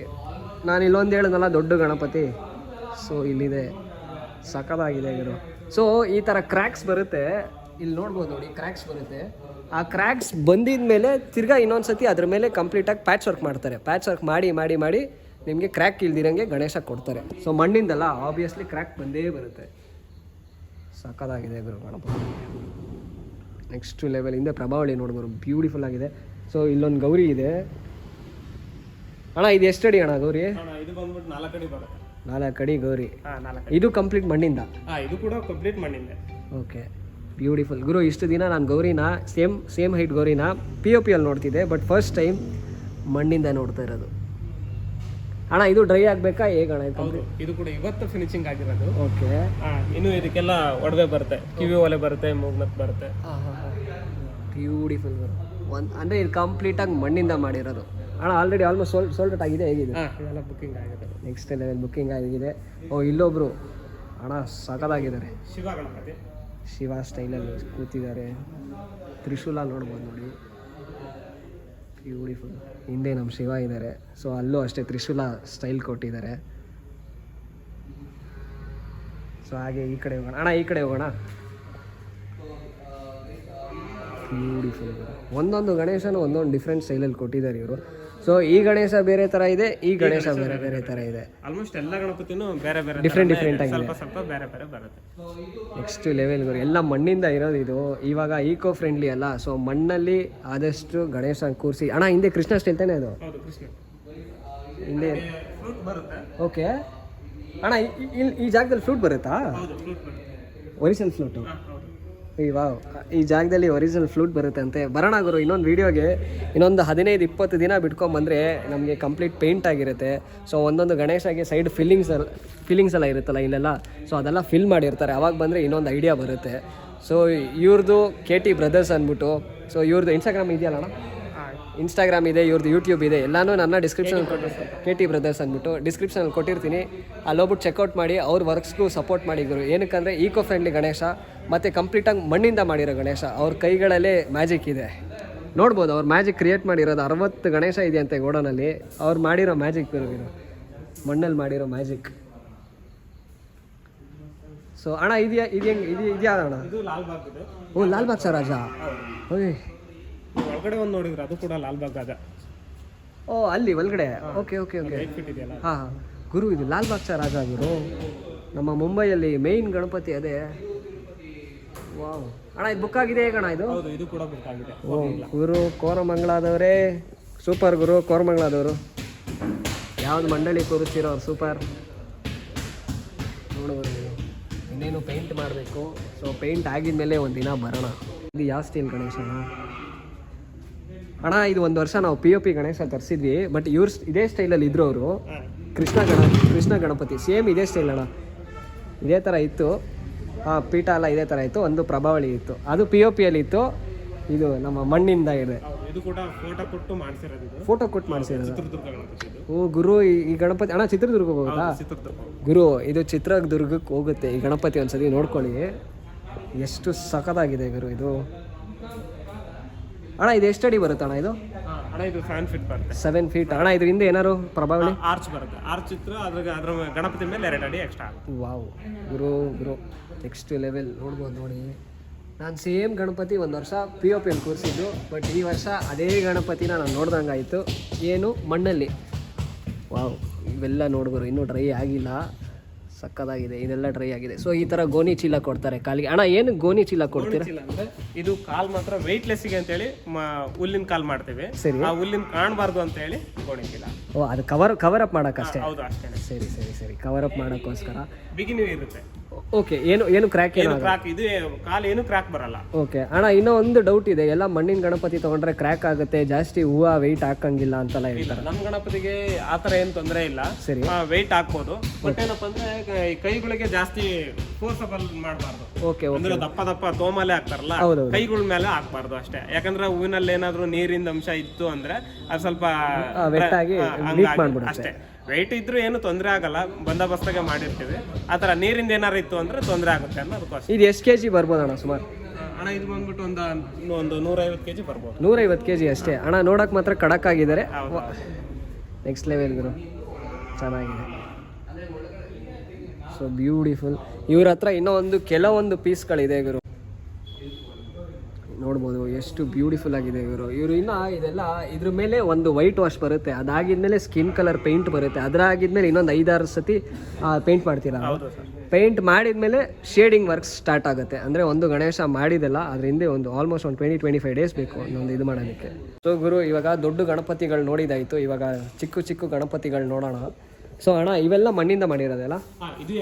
ನಾನು ಇಲ್ಲೊಂದು ಹೇಳಿದ್ನಲ್ಲ ದೊಡ್ಡ ಗಣಪತಿ, ಸೊ ಇಲ್ಲಿದೆ, ಸಖತ್ತಾಗಿದೆ ಗುರು. ಸೊ ಈ ಥರ ಕ್ರ್ಯಾಕ್ಸ್ ಬರುತ್ತೆ, ಇಲ್ಲಿ ನೋಡ್ಬೋದು ನೋಡಿ, ಕ್ರ್ಯಾಕ್ಸ್ ಬರುತ್ತೆ. ಆ ಕ್ರ್ಯಾಕ್ಸ್ ಬಂದಿದ ಮೇಲೆ ತಿರ್ಗಾ ಇನ್ನೊಂದು ಸತಿ ಅದ್ರ ಮೇಲೆ ಕಂಪ್ಲೀಟಾಗಿ ಪ್ಯಾಚ್ ವರ್ಕ್ ಮಾಡ್ತಾರೆ. ಪ್ಯಾಚ್ ವರ್ಕ್ ಮಾಡಿ ನಿಮಗೆ ಕ್ರ್ಯಾಕ್ ಇಲ್ದಿರಂಗೆ ಗಣೇಶ ಕೊಡ್ತಾರೆ. ಸೊ ಮಣ್ಣಿಂದಲ್ಲ, ಆಬ್ವಿಯಸ್ಲಿ ಕ್ರ್ಯಾಕ್ ಬಂದೇ ಬರುತ್ತೆ. ಸಖತ್ತಾಗಿದೆ ಗುರು ಗಣಪತಿ. ನೆಕ್ಸ್ಟ್ ಲೆವೆಲ್ ಹಿಂದೆ ಪ್ರಭಾವಳಿ ನೋಡ್ಬೋದು, ಬ್ಯೂಟಿಫುಲ್ ಆಗಿದೆ. ಸೊ ಇಲ್ಲೊಂದು ಗೌರಿ ಇದೆ, ಅಣ್ಣ ಇದು ಎಷ್ಟು ಅಡಿ ಅಣ್ಣ ಗೌರಿ? ಇದು ಬಂದ್ಬಿಟ್ಟು 4 ಅಡಿ ಬರುತ್ತೆ. 4 ಅಡಿ ಗೌರಿ. 4 ಇದು ಕಂಪ್ಲೀಟ್ ಮಣ್ಣಿಂದ? ಇದು ಕೂಡ ಕಂಪ್ಲೀಟ್ ಮಣ್ಣಿಂದ. ಓಕೆ, ಬ್ಯೂಟಿಫುಲ್ ಗುರು. ಇಷ್ಟು ದಿನ ನಾನು ಗೌರಿನ ಸೇಮ್ ಹೈಟ್ ಗೌರಿನ POP ಅಲ್ಲಿ ನೋಡ್ತಿದ್ದೆ, ಬಟ್ ಫಸ್ಟ್ ಟೈಮ್ ಮಣ್ಣಿಂದ ನೋಡ್ತಾ ಇರೋದು. ಅಣ್ಣ ಇದು ಡ್ರೈ ಆಗಬೇಕಾ ಹೇಗಣ್ಣ? ಇದು ಕೂಡ ಇವತ್ತು ಫಿನಿಶಿಂಗ್ ಆಗಿರೋದು. ಓಕೆ, ಇನ್ನು ಇದಕ್ಕೆಲ್ಲ ಒಡವೆ ಬರುತ್ತೆ, ಕಿವಿ ಒಲೆ ಬರುತ್ತೆ, ಮೂಗ್ನತ್ ಬರುತ್ತೆ. ಬ್ಯೂಟಿಫುಲ್ ಗುರು. ಅಂದರೆ ಇದು ಕಂಪ್ಲೀಟಾಗಿ ಮಣ್ಣಿಂದ ಮಾಡಿರೋದು. ಅಣ್ಣ ಆಲ್ರೆಡಿ ಆಲ್ಮೋಸ್ಟ್ ಸೋಲ್ಡ್ ಔಟ್ ಆಗಿದೆ, ಹೇಗಿದೆ? ಇದೆಲ್ಲ ಬುಕ್ಕಿಂಗ್ ಆಗಿದೆ. ನೆಕ್ಸ್ಟ್ ಲೆವೆಲ್ ಬುಕ್ಕಿಂಗ್ ಆಗಿದೆ. ಇಲ್ಲೊಬ್ರು ಅಣ್ಣ ಸಖತ್ತಾಗಿದ್ದಾರೆ. ಶಿವ ಗಣಪತಿ ಶಿವ ಸ್ಟೈಲಲ್ಲಿ ಕೂತಿದ್ದಾರೆ. ತ್ರಿಶೂಲ ನೋಡ್ಬೋದು ನೋಡಿ, ಬ್ಯೂಟಿಫುಲ್. ಹಿಂದೆ ನಮ್ಮ ಶಿವ ಇದ್ದಾರೆ. ಸೊ ಅಲ್ಲೂ ಅಷ್ಟೇ ತ್ರಿಶೂಲ ಸ್ಟೈಲ್ ಕೊಟ್ಟಿದ್ದಾರೆ. ಸೊ ಹಾಗೆ ಈ ಕಡೆ ಹೋಗೋಣ ಅಣ್ಣ, ಈ ಕಡೆ ಹೋಗೋಣ. ಬ್ಯೂಟಿಫುಲ್. ಒಂದೊಂದು ಗಣೇಶನು ಒಂದೊಂದು ಡಿಫ್ರೆಂಟ್ ಸ್ಟೈಲಲ್ಲಿ ಕೊಟ್ಟಿದ್ದಾರೆ ಇವರು. ಸೊ ಈ ಗಣೇಶ ಬೇರೆ ಥರ ಇದೆ, ಈ ಗಣೇಶ ಬೇರೆ ಥರ ಇದೆ. ಆಲ್ಮೋಸ್ಟ್ ಎಲ್ಲ ಗಣಪತಿನೂ ಬೇರೆ ಡಿಫ್ರೆಂಟ್ ಆಗಿದೆ, ಸ್ವಲ್ಪ ಬೇರೆ ಬರುತ್ತೆ. ನೆಕ್ಸ್ಟ್ ಲೆವೆಲ್ ಎಲ್ಲ ಮಣ್ಣಿಂದ ಇರೋದು ಇದು. ಇವಾಗ ಈಕೋ ಫ್ರೆಂಡ್ಲಿ ಅಲ್ಲ, ಸೊ ಮಣ್ಣಲ್ಲಿ ಆದಷ್ಟು ಗಣೇಶ ಕೂರಿಸಿ. ಅಣ್ಣ ಹಿಂದೆ ಕೃಷ್ಣ ಸ್ಟೈಲ್ ತಾನೇ ಅದು? ಹಿಂದೆ ಓಕೆ ಅಣ್ಣ. ಈ ಜಾಗದಲ್ಲಿ ಫ್ಲೂಟ್ ಬರುತ್ತಾ? Original flute? ವಾವ್, ಈ ಜಾಗದಲ್ಲಿ ಒರಿಜಿನಲ್ ಫ್ಲೂಟ್ ಬರುತ್ತೆ ಅಂತೆ. ಬರೋಣ ಗುರು ಇನ್ನೊಂದು ವೀಡಿಯೋಗೆ. ಇನ್ನೊಂದು 15-20 ದಿನ ಬಿಟ್ಕೊಂಬಂದರೆ ನಮಗೆ ಕಂಪ್ಲೀಟ್ ಪೇಂಟ್ ಆಗಿರುತ್ತೆ. ಸೊ ಒಂದೊಂದು ಗಣೇಶಗೆ ಸೈಡ್ ಫಿಲ್ಲಿಂಗ್ಸ್ ಎಲ್ಲ ಇರುತ್ತಲ್ಲ ಇಲ್ಲೆಲ್ಲ, ಸೊ ಅದೆಲ್ಲ ಫಿಲ್ ಮಾಡಿರ್ತಾರೆ. ಅವಾಗ ಬಂದರೆ ಇನ್ನೊಂದು ಐಡಿಯಾ ಬರುತ್ತೆ. ಸೊ ಇವ್ರದ್ದು KT ಬ್ರದರ್ಸ್ ಅಂದ್ಬಿಟ್ಟು, ಸೊ ಇವ್ರದ್ದು ಇನ್ಸ್ಟಾಗ್ರಾಮ್ ಇದೆಯಲ್ಲ ಅಣ್ಣ? ಇನ್ಸ್ಟಾಗ್ರಾಮ್ ಇದೆ, ಇವ್ರದ್ದು ಯೂಟ್ಯೂಬ್ ಇದೆ, ಎಲ್ಲನೂ ನನ್ನ ಡಿಸ್ಕ್ರಿಪ್ಷನಲ್ಲಿ KT ಬ್ರದರ್ಸ್ ಅಂದ್ಬಿಟ್ಟು ಡಿಸ್ಕ್ರಿಪ್ಷನಲ್ಲಿ ಕೊಟ್ಟಿರ್ತೀನಿ. ಅಲ್ಲೋಗ್ಬಿಟ್ಟು ಚೆಕ್ಔಟ್ ಮಾಡಿ, ಅವ್ರ ವರ್ಕ್ಸ್ಗೂ ಸಪೋರ್ಟ್ ಮಾಡಿ ಗುರು. ಏನಕ್ಕಂದರೆ ಈಕೋ ಫ್ರೆಂಡ್ಲಿ ಗಣೇಶ ಮತ್ತು ಕಂಪ್ಲೀಟಾಗಿ ಮಣ್ಣಿಂದ ಮಾಡಿರೋ ಗಣೇಶ. ಅವ್ರ ಕೈಗಳಲ್ಲೇ ಮ್ಯಾಜಿಕ್ ಇದೆ ನೋಡ್ಬೋದು. ಅವ್ರು ಮ್ಯಾಜಿಕ್ ಕ್ರಿಯೇಟ್ ಮಾಡಿರೋದು 60 ಗಣೇಶ ಇದೆ ಅಂತೆ ಗೋಡನಲ್ಲಿ. ಅವ್ರು ಮಾಡಿರೋ ಮ್ಯಾಜಿಕ್ ಇದು, ಮಣ್ಣಲ್ಲಿ ಮಾಡಿರೋ ಮ್ಯಾಜಿಕ್. ಸೊ ಅಣ್ಣ ಇದೆಯಾ ಅಣ್ಣ? ಇದು ಲಾಲ್ಬಾಗ್ ಇದೆ. ಓ, ಲಾಲ್ಬಾಗ್ ಸರ್ ರಾಜ. ಓಯ್, ಒಳಗಡೆ ಒಂದು ನೋಡಿದ್ರೆ ಅದು ಕೂಡ ಲಾಲ್ಬಾಗ್ ಅದ. ಓ, ಅಲ್ಲಿ ಒಳಗಡೆ. Okay okay okay. ಹಾಂ ಗುರು, ಇದು ಲಾಲ್ಬಾಗ್ ಸರ್ ರಾಜ ಗುರು. ನಮ್ಮ ಮುಂಬೈಯಲ್ಲಿ ಮೇಯ್ನ್ ಗಣಪತಿ ಅದೇ. ವಾವ್ ಅಣ್ಣ, ಇದು ಬುಕ್ ಆಗಿದೆ ಹೇಗಣ್ಣ ಇದು? ಇದು ಕೂಡ ಬುಕ್ ಆಗಿದೆ. ಓ ಗುರು, ಕೋರಮಂಗಳದವರೇ ಸೂಪರ್ ಗುರು. ಕೋರಮಂಗಳದವರು ಯಾವ್ದು ಮಂಡಳಿ ಕೂರಿಸ್ತಿರೋ ಅವ್ರು ಸೂಪರ್. ನೋಡ್ಬೋದು, ಇನ್ನೇನು ಪೇಂಟ್ ಮಾಡಬೇಕು. ಸೊ ಪೇಂಟ್ ಆಗಿದ್ಮೇಲೆ ಒಂದು ದಿನ ಬರೋಣ. ಇದು ಯಾವ ಸ್ಟೈಲ್ ಗಣೇಶ ಅಣ್ಣ? ಇದು ಒಂದು ವರ್ಷ ನಾವು POP ಗಣೇಶ ತರಿಸಿದ್ವಿ, ಬಟ್ ಇದೇ ಸ್ಟೈಲಲ್ಲಿ ಇದ್ರು ಅವರು. ಕೃಷ್ಣ ಗಣಪತಿ ಸೇಮ್ ಇದೇ ಸ್ಟೈಲ್ ಅಣ್ಣ, ಇದೇ ಥರ ಇತ್ತು. ಪೀಠ ಎಲ್ಲ ಇದೇ ಥರ ಇತ್ತು. ಒಂದು ಪ್ರಭಾವಳಿ ಇತ್ತು, ಅದು POPಯಲ್ಲಿ ಇತ್ತು. ಇದು ನಮ್ಮ ಮಣ್ಣಿಂದ ಇದೆ. ಇದು ಕೂಡ ಫೋಟೋ ಕೊಟ್ಟು ಮಾಡಿಸಿರೋದು. ಫೋಟೋ ಕೊಟ್ಟು ಮಾಡಿಸಿರೋದು. ಓ ಗುರು, ಈ ಗಣಪತಿ ಅಣ್ಣ ಚಿತ್ರದುರ್ಗಕ್ಕೆ ಹೋಗುತ್ತಾ? ಗುರು, ಇದು ಚಿತ್ರದುರ್ಗಕ್ಕೆ ಹೋಗುತ್ತೆ ಈ ಗಣಪತಿ. ಒಂದ್ಸತಿ ನೋಡ್ಕೊಳ್ಳಿ, ಎಷ್ಟು ಸಖತ್ತಾಗಿದೆ ಗುರು ಇದು. ಅಣ್ಣ ಇದು ಎಷ್ಟು ಅಡಿ ಬರುತ್ತೆ ಅಣ್ಣ ಇದು? ಅಣ್ಣ ಇದು 7 ಫೀಟ್ ಬರುತ್ತೆ. 7 ಫೀಟ್ ಅಣ್ಣ. ಇದ್ರ ಹಿಂದೆ ಏನಾರು ಪ್ರಭಾವಳಿ ಆರ್ಚ್ ಬರುತ್ತೆ. ಆರ್ಚ್ ಇತ್ತು, ಅದ್ರ ಗಣಪತಿ ಮೇಲೆ 2 ಅಡಿ ಎಕ್ಸ್ಟ್ರಾ. ವಾವ್ ಗುರು, ನೆಕ್ಸ್ಟ್ ಲೆವೆಲ್ ನೋಡ್ಬೋದು ನೋಡಿ. ನಾನು ಸೇಮ್ ಗಣಪತಿ ಒಂದು ವರ್ಷ POPಯಲ್ಲಿ ಕೂರಿಸಿದ್ದು, ಬಟ್ ಈ ವರ್ಷ ಅದೇ ಗಣಪತಿನ ನಾನು ನೋಡ್ದಂಗಾಯಿತು. ಏನು ಮಣ್ಣಲ್ಲಿ. ವಾವ್, ಇವೆಲ್ಲ ನೋಡ್ಬೋದು, ಇನ್ನೂ ಡ್ರೈ ಆಗಿಲ್ಲ. ಸಕ್ಕದಾಗಿದೆ, ಇದೆಲ್ಲ ಡ್ರೈ ಆಗಿದೆ. ಸೊ ಈ ಥರ ಗೋಣಿ ಚೀಲ ಕೊಡ್ತಾರೆ ಕಾಲಿಗೆ. ಅಣ್ಣ ಏನು ಗೋಣಿ ಚೀಲ ಕೊಡ್ತೀರಾ? ಇದು ಕಾಲ್ ಮಾತ್ರ ವೆಯ್ಟ್ಲೆಸ್ಸಿಗೆ ಅಂತೇಳಿ ಹುಲ್ಲಿನ ಕಾಲ್ ಮಾಡ್ತೀವಿ. ಸರಿ, ಆ ಹುಲ್ಲಿನ ಕಾಣಬಾರ್ದು ಅಂತ ಹೇಳಿ ಗೋಣಿ ಚೀಲ. ಓ, ಅದು ಕವರ್ ಅಪ್ ಮಾಡೋಕ್ಕಷ್ಟೇ? ಹೌದು, ಅಷ್ಟೇ. ಸರಿ, ಕವರ್ ಅಪ್ ಮಾಡೋಕ್ಕೋಸ್ಕರ ಬಿಗಿನಿಂಗ್ ಇರುತ್ತೆ. ಓಕೆ, ಏನು ಕ್ರ್ಯಾಕ್ ಇದು ಕಾಲ್ ಏನು ಕ್ರ್ಯಾಕ್ ಬರಲ್ಲ. ಓಕೆ ಅಣ್ಣ, ಇನ್ನೂ ಒಂದು ಡೌಟ್ ಇದೆ. ಎಲ್ಲ ಮಣ್ಣಿನ ಗಣಪತಿ ತಗೊಂಡ್ರೆ ಕ್ರ್ಯಾಕ್ ಆಗುತ್ತೆ, ಜಾಸ್ತಿ ಹೂವು ವೆಯ್ಟ್ ಹಾಕಂಗಿಲ್ಲ ಅಂತೆಲ್ಲ ಹೇಳ್ತಾರೆ. ನಮ್ಮ ಗಣಪತಿಗೆ ಆ ಥರ ಏನು ತೊಂದರೆ ಇಲ್ಲ. ಸರಿ, ವೆಯ್ಟ್ ಹಾಕ್ಬೋದು. ಬಟ್ ಏನಪ್ಪ ಅಂದ್ರೆ ಕೈಗಳಿಗೆ ಜಾಸ್ತಿ ಫೋರ್ಸಬಲ್ ಮಾಡಬಾರ್ದು. ಓಕೆ, ಅಂದ್ರೆ ದಪ್ಪ ತೋಮಲೆ ಹಾಕ್ತಾರಲ್ಲ, ಕೈಗಳ ಮೇಲೆ ಹಾಕ್ಬಾರ್ದು ಅಷ್ಟೇ. ಯಾಕಂದ್ರೆ ಹೂವಿನಲ್ಲಿ ಏನಾದ್ರು ನೀರಿನ ಅಂಶ ಇತ್ತು ಅಂದ್ರೆ ಅದು ಸ್ವಲ್ಪ ಅಷ್ಟೇ. ವೆಯ್ಟ್ ಇದ್ರೂ ಏನು ತೊಂದರೆ ಆಗಲ್ಲ, ಬಂದೋಬಸ್ತಾಗೆ ಮಾಡಿರ್ತೀವಿ. ಆ ಥರ ನೀರಿಂದ ಏನಾರು ಇತ್ತು ಅಂದ್ರೆ ತೊಂದರೆ ಆಗುತ್ತೆ ಅನ್ನೋದಕ್ಕೋಸ್ಕರ. ಇದು ಎಷ್ಟು kg ಬರ್ಬೋದು ಅಣ್ಣ ಸುಮಾರು? ಅಣ್ಣ ಇದು ಬಂದ್ಬಿಟ್ಟು ಒಂದು 150 kg ಬರ್ಬೋದು. 150 kg ಅಷ್ಟೇ ಅಣ್ಣ. ನೋಡಕ್ ಮಾತ್ರ ಕಡಕ್ ಆಗಿದ್ದಾರೆ. ನೆಕ್ಸ್ಟ್ ಲೆವೆಲ್ ಗುರು, ಚೆನ್ನಾಗಿದೆ. So beautiful. ಇವ್ರ ಹತ್ರ ಇನ್ನೂ ಕೆಲವೊಂದು ಪೀಸ್ಗಳಿದೆ ಗುರು, ನೋಡ್ಬೋದು ಎಷ್ಟು ಬ್ಯೂಟಿಫುಲ್ ಆಗಿದೆ ಇವರು. ಇನ್ನು ಇದೆಲ್ಲ ಇದ್ರ ಮೇಲೆ ಒಂದು ವೈಟ್ ವಾಶ್ ಬರುತ್ತೆ, ಅದಾಗಿದ್ಮೇಲೆ ಸ್ಕಿನ್ ಕಲರ್ ಪೇಂಟ್ ಬರುತ್ತೆ, ಅದಾಗಿದ್ಮೇಲೆ ಇನ್ನೊಂದು 5-6 ಸತಿ ಪೇಂಟ್ ಮಾಡ್ತೀರಾ? ಪೇಂಟ್ ಮಾಡಿದ್ಮೇಲೆ ಶೇಡಿಂಗ್ ವರ್ಕ್ಸ್ ಸ್ಟಾರ್ಟ್ ಆಗುತ್ತೆ. ಅಂದರೆ ಒಂದು ಗಣೇಶ ಮಾಡಿದೆಲ್ಲ ಅದ್ರ ಹಿಂದೆ ಒಂದು ಆಲ್ಮೋಸ್ಟ್ ಒಂದು 20-25 ಡೇಸ್ ಬೇಕು ಇನ್ನೊಂದು ಇದು ಮಾಡೋದಕ್ಕೆ. ಸೊ ಗುರು ಇವಾಗ ದೊಡ್ಡ ಗಣಪತಿಗಳು ನೋಡಿದಾಯಿತು, ಇವಾಗ ಚಿಕ್ಕ ಚಿಕ್ಕ ಗಣಪತಿಗಳು ನೋಡೋಣ. ಸೊ ಅಣ್ಣ ಇವೆಲ್ಲ ಮಣ್ಣಿಂದ ಮಾಡಿರೋದಲ್ಲ? ಇದು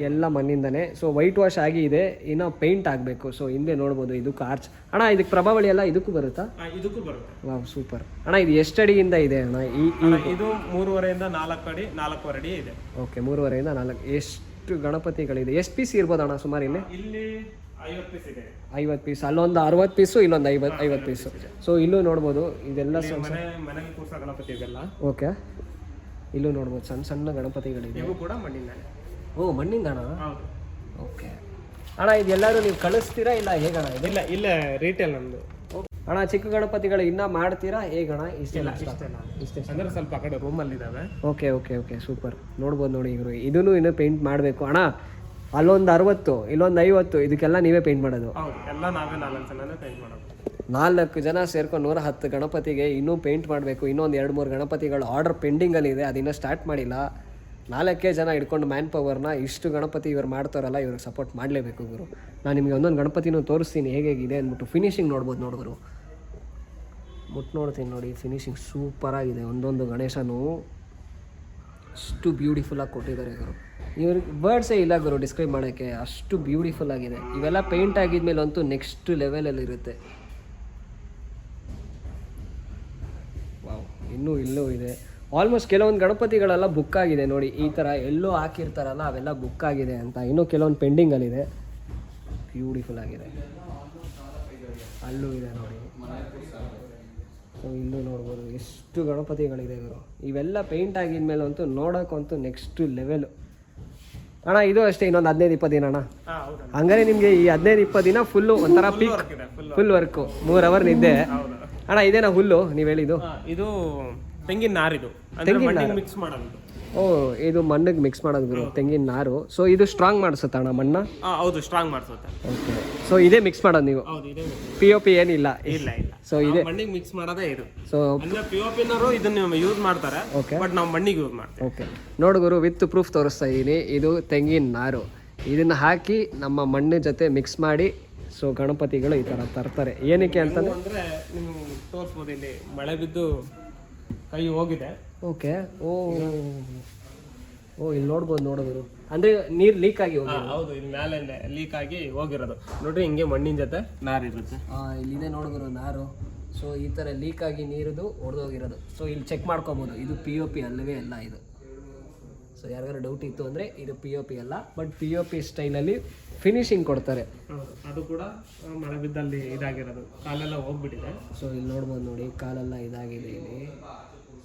ಎಲ್ಲ ಮಣ್ಣಿಂದನೇ. ಸೊ ವೈಟ್ ವಾಶ್ ಆಗಿ ಇದೆ, ಇನ್ನು ಪೇಂಟ್ ಆಗಬೇಕು. ಸೊ ಹಿಂದೆ ನೋಡ್ಬೋದು ಇದಕ್ಕೆ ಆರ್ಚ್. ಅಣ್ಣ ಇದಕ್ಕೆ ಪ್ರಭಾವಳಿ ಎಲ್ಲ ಇದಕ್ಕೂ ಬರುತ್ತಾ? ಇದಕ್ಕೂ ಬರುತ್ತೆ. Wow super. ಅಣ್ಣ ಇದು ಎಷ್ಟು ಅಡಿಯಿಂದ ಇದೆ ಅಣ್ಣ? ಇದು 3.5 4 ಅಡಿ 4.25 ಅಡಿ ಇದೆ. ಓಕೆ 3.5 4. ಎಷ್ಟು ಗಣಪತಿಗಳಿದೆ? ಎಷ್ಟು ಪೀಸ್ ಇರ್ಬೋದು ಅಣ್ಣ ಸುಮಾರು ಇಲ್ಲಿ? 50 ಪೀಸ್ ಇದೆ. 50 ಪೀಸ್, ಅಲ್ಲೊಂದು 60 ಪೀಸು, ಇಲ್ಲೊಂದು 50 ಪೀಸು. ಸೊ ಇಲ್ಲೂ ನೋಡ್ಬೋದು ಇದೆಲ್ಲ ಮನೆಗೆ ಕೂರ್ಸೋ ಗಣಪತಿ ಇದೆಲ್ಲ. ಓಕೆ ಇಲ್ಲೂ ನೋಡ್ಬೋದು ಸಣ್ಣ ಸಣ್ಣ ಗಣಪತಿಗಳಿದೆ. ಇವು ಕೂಡ ಮಣ್ಣಿಂದ. ಓ ಮಣ್ಣಿಂದ ಅಣ್ಣ? ಹೌದು. ಓಕೆ ಅಣ್ಣ ಇದೆಲ್ಲರೂ ನೀವು ಕಳಿಸ್ತೀರಾ ಇಲ್ಲ ಹೇಗಣ್ಣ? ಇಲ್ಲ ಇಲ್ಲ ರೀಟೇಲ್ ನಮ್ಮದು. ಅಣ್ಣ ಚಿಕ್ಕ ಗಣಪತಿಗಳು ಇನ್ನೂ ಮಾಡ್ತೀರಾ ಹೇಗಣ್ಣ? ಇಷ್ಟೆಲ್ಲ ಇಷ್ಟೇ ಅಂದ್ರೆ ಸ್ವಲ್ಪ ಆ ಕಡೆ ರೂಮಲ್ಲಿ ಇದ್ದಾವೆ. Okay okay okay super. ನೋಡ್ಬೋದು ನೋಡಿ ಇವರು ಇದನ್ನು ಇನ್ನೂ ಪೇಂಟ್ ಮಾಡಬೇಕು. ಅಣ್ಣ ಅಲ್ಲೊಂದು 60 ಇಲ್ಲೊಂದು 50, ಇದಕ್ಕೆಲ್ಲ ನೀವೇ ಪೇಂಟ್ ಮಾಡೋದು? ಹೌದು, ಎಲ್ಲ ನಾವೇ 4 ಜನನೇ ಪೇಂಟ್ ಮಾಡೋದು. 4 ಜನ ಸೇರ್ಕೊಂಡು 110 ಗಣಪತಿಗೆ ಇನ್ನೂ ಪೇಂಟ್ ಮಾಡಬೇಕು. ಇನ್ನೊಂದು 2-3 ಗಣಪತಿಗಳು ಆರ್ಡರ್ ಪೆಂಡಿಂಗಲ್ಲಿದೆ, ಅದಿನ್ನೂ ಸ್ಟಾರ್ಟ್ ಮಾಡಿಲ್ಲ. 4 ಜನ ಇಟ್ಕೊಂಡು ಮ್ಯಾನ್ ಪವರ್ನ ಇಷ್ಟು ಗಣಪತಿ ಇವ್ರು ಮಾಡ್ತಾರಲ್ಲ, ಇವ್ರಿಗೆ ಸಪೋರ್ಟ್ ಮಾಡಲೇಬೇಕು ಗುರು. ನಾನು ನಿಮಗೆ ಒಂದೊಂದು ಗಣಪತಿನೂ ತೋರಿಸ್ತೀನಿ ಹೇಗಿದೆ ಅಂದ್ಬಿಟ್ಟು. ಫಿನಿಶಿಂಗ್ ನೋಡ್ಬೋದು ನೋಡಿದ್ರು, ಮುಟ್ಟು ನೋಡ್ತೀನಿ ನೋಡಿ, ಫಿನಿಶಿಂಗ್ ಸೂಪರಾಗಿದೆ. ಒಂದೊಂದು ಗಣೇಶನೂ ಅಷ್ಟು ಬ್ಯೂಟಿಫುಲ್ಲಾಗಿ ಕೊಟ್ಟಿದ್ದಾರೆ ಗುರು. ಇವ್ರಿಗೆ ವರ್ಡ್ಸೇ ಇಲ್ಲ ಗುರು ಡಿಸ್ಕ್ರೈಬ್ ಮಾಡೋಕ್ಕೆ, ಅಷ್ಟು ಬ್ಯೂಟಿಫುಲ್ ಆಗಿದೆ. ಇವೆಲ್ಲ ಪೇಂಟ್ ಆಗಿದ್ಮೇಲೆ ಅಂತೂ ನೆಕ್ಸ್ಟ್ ಲೆವೆಲಲ್ಲಿ ಇರುತ್ತೆ. ವಾವ್, ಇನ್ನೂ ಇಲ್ಲೂ ಇದೆ. ಆಲ್ಮೋಸ್ಟ್ ಕೆಲವೊಂದು ಗಣಪತಿಗಳೆಲ್ಲ ಬುಕ್ ಆಗಿದೆ ನೋಡಿ, ಈ ಥರ ಎಲ್ಲೋ ಹಾಕಿರ್ತಾರಲ್ಲ ಅವೆಲ್ಲ ಬುಕ್ ಆಗಿದೆ ಅಂತ. ಇನ್ನೂ ಕೆಲವೊಂದು ಪೆಂಡಿಂಗಲ್ಲಿದೆ. ಬ್ಯೂಟಿಫುಲ್ ಆಗಿದೆ. ಅಲ್ಲೂ ಇದೆ ನೋಡಿ. ಸೊ ಇಲ್ಲೂ ನೋಡ್ಬೋದು ಎಷ್ಟು ಗಣಪತಿಗಳಿದೆ ಗುರು. ಇವೆಲ್ಲ ಪೇಂಟ್ ಆಗಿದ್ಮೇಲೆ ಅಂತೂ ನೋಡೋಕ್ಕಂತೂ ನೆಕ್ಸ್ಟ್ ಲೆವೆಲು. ಅಣ್ಣ ಇದು ಅಷ್ಟೇ, ಇನ್ನೊಂದು 15-20 ದಿನ ಅಣ್ಣ? ಹಂಗಾರೆ ನಿಮಗೆ ಈ 15-20 ದಿನ ಫುಲ್ಲು ಒಂಥರ ಪೀಕ್ ಫುಲ್ ವರ್ಕು, 3 ಅವರ್ ನಿದ್ದೆ. ಅಣ್ಣ ಇದೇನಾ ಹುಲ್ಲು ನೀವು ಹೇಳಿದ್ದು? ಇದು ತೆಂಗಿನ ನಾರಿದು, ಮಿಕ್ಸ್ ಮಾಡೋದು. ಓ ಇದು ಮಣ್ಣಿಗೆ ಮಿಕ್ಸ್ ಮಾಡೋದು ಗುರು, ತೆಂಗಿನ ನಾರು. ಸೊ ಇದು ಸ್ಟ್ರಾಂಗ್ ಮಾಡಿಸುತ್ತೆ ಅಣ್ಣ ಮಣ್ಣ? ಹೌದು, ಸ್ಟ್ರಾಂಗ್ ಮಾಡಿಸುತ್ತೆ. ಓಕೆ, ಸೊ ಇದೇ ಮಿಕ್ಸ್ ಮಾಡೋದು ನೀವು? POP ಏನಿಲ್ಲ? ಇಲ್ಲ ಇಲ್ಲ. ಸೊ ಇದೆ ಮಣ್ಣಿಗೆ ಮಿಕ್ಸ್ ಮಾಡೋದೇ ಇದು. ಸೊ POPನವರು ಇದನ್ನ ಯೂಸ್ ಮಾಡ್ತಾರೆ, ಬಟ್ ನಾವು ಮಣ್ಣಿಗೆ ಯೂಸ್ ಮಾಡ್ತೀವಿ. ಓಕೆ ನೋಡು ಗುರು, ವಿತ್ ಪ್ರೂಫ್ ತೋರಿಸ್ತಾ ಇದ್ದೀನಿ. ಇದು ತೆಂಗಿನ ನಾರು, ಇದನ್ನ ಹಾಕಿ ನಮ್ಮ ಮಣ್ಣಿನ ಜೊತೆ ಮಿಕ್ಸ್ ಮಾಡಿ ಸೊ ಗಣಪತಿಗಳು ಈ ಥರ ತರ್ತಾರೆ. ಏನಕ್ಕೆ ಅಂತಂದ್ರೆ ನೀವು ತೋರಿಸ್ಬೋದು, ಇಲ್ಲಿ ಮಳೆ ಬಿದ್ದು ಕೈ ಹೋಗಿದೆ. ಓಕೆ, ಓ ಓ ಇಲ್ಲಿ ನೋಡ್ಬೋದು ನೋಡೋದು, ಅಂದ್ರೆ ನೀರು ಲೀಕ್ ಆಗಿ ಹೋಗಿ. ಹೌದು, ಇಲ್ಲಿ ಮೇಲೆ ಲೀಕ್ ಆಗಿ ಹೋಗಿರೋದು ನೋಡ್ರಿ. ಹಿಂಗೆ ಮಣ್ಣಿನ ಜೊತೆ ನಾರು ಇರುತ್ತೆ. ಇಲ್ಲಿದೆ ನೋಡಿದ್ರು ನಾರು. ಸೊ ಈ ಥರ ಲೀಕ್ ಆಗಿ ನೀರಿದು ಹೊಡೆದೋಗಿರೋದು. ಸೊ ಇಲ್ಲಿ ಚೆಕ್ ಮಾಡ್ಕೊಬೋದು, ಇದು POP ಅಲ್ಲವೇ ಅಲ್ಲ ಇದು. ಸೊ ಯಾರಿಗಾರು ಡೌಟ್ ಇತ್ತು ಅಂದರೆ ಇದು POP ಅಲ್ಲ, ಬಟ್ POP ಸ್ಟೈಲಲ್ಲಿ ಫಿನಿಶಿಂಗ್ ಕೊಡ್ತಾರೆ. ಅದು ಕೂಡ ಮಳೆ ಬಿದ್ದಲ್ಲಿ ಇದಾಗಿರೋದು, ಕಾಲೆಲ್ಲ ಹೋಗ್ಬಿಟ್ಟಿದೆ. ಸೊ ಇಲ್ಲಿ ನೋಡ್ಬೋದು ನೋಡಿ, ಕಾಲೆಲ್ಲ ಇದಾಗಿದೆ ಇಲ್ಲಿ.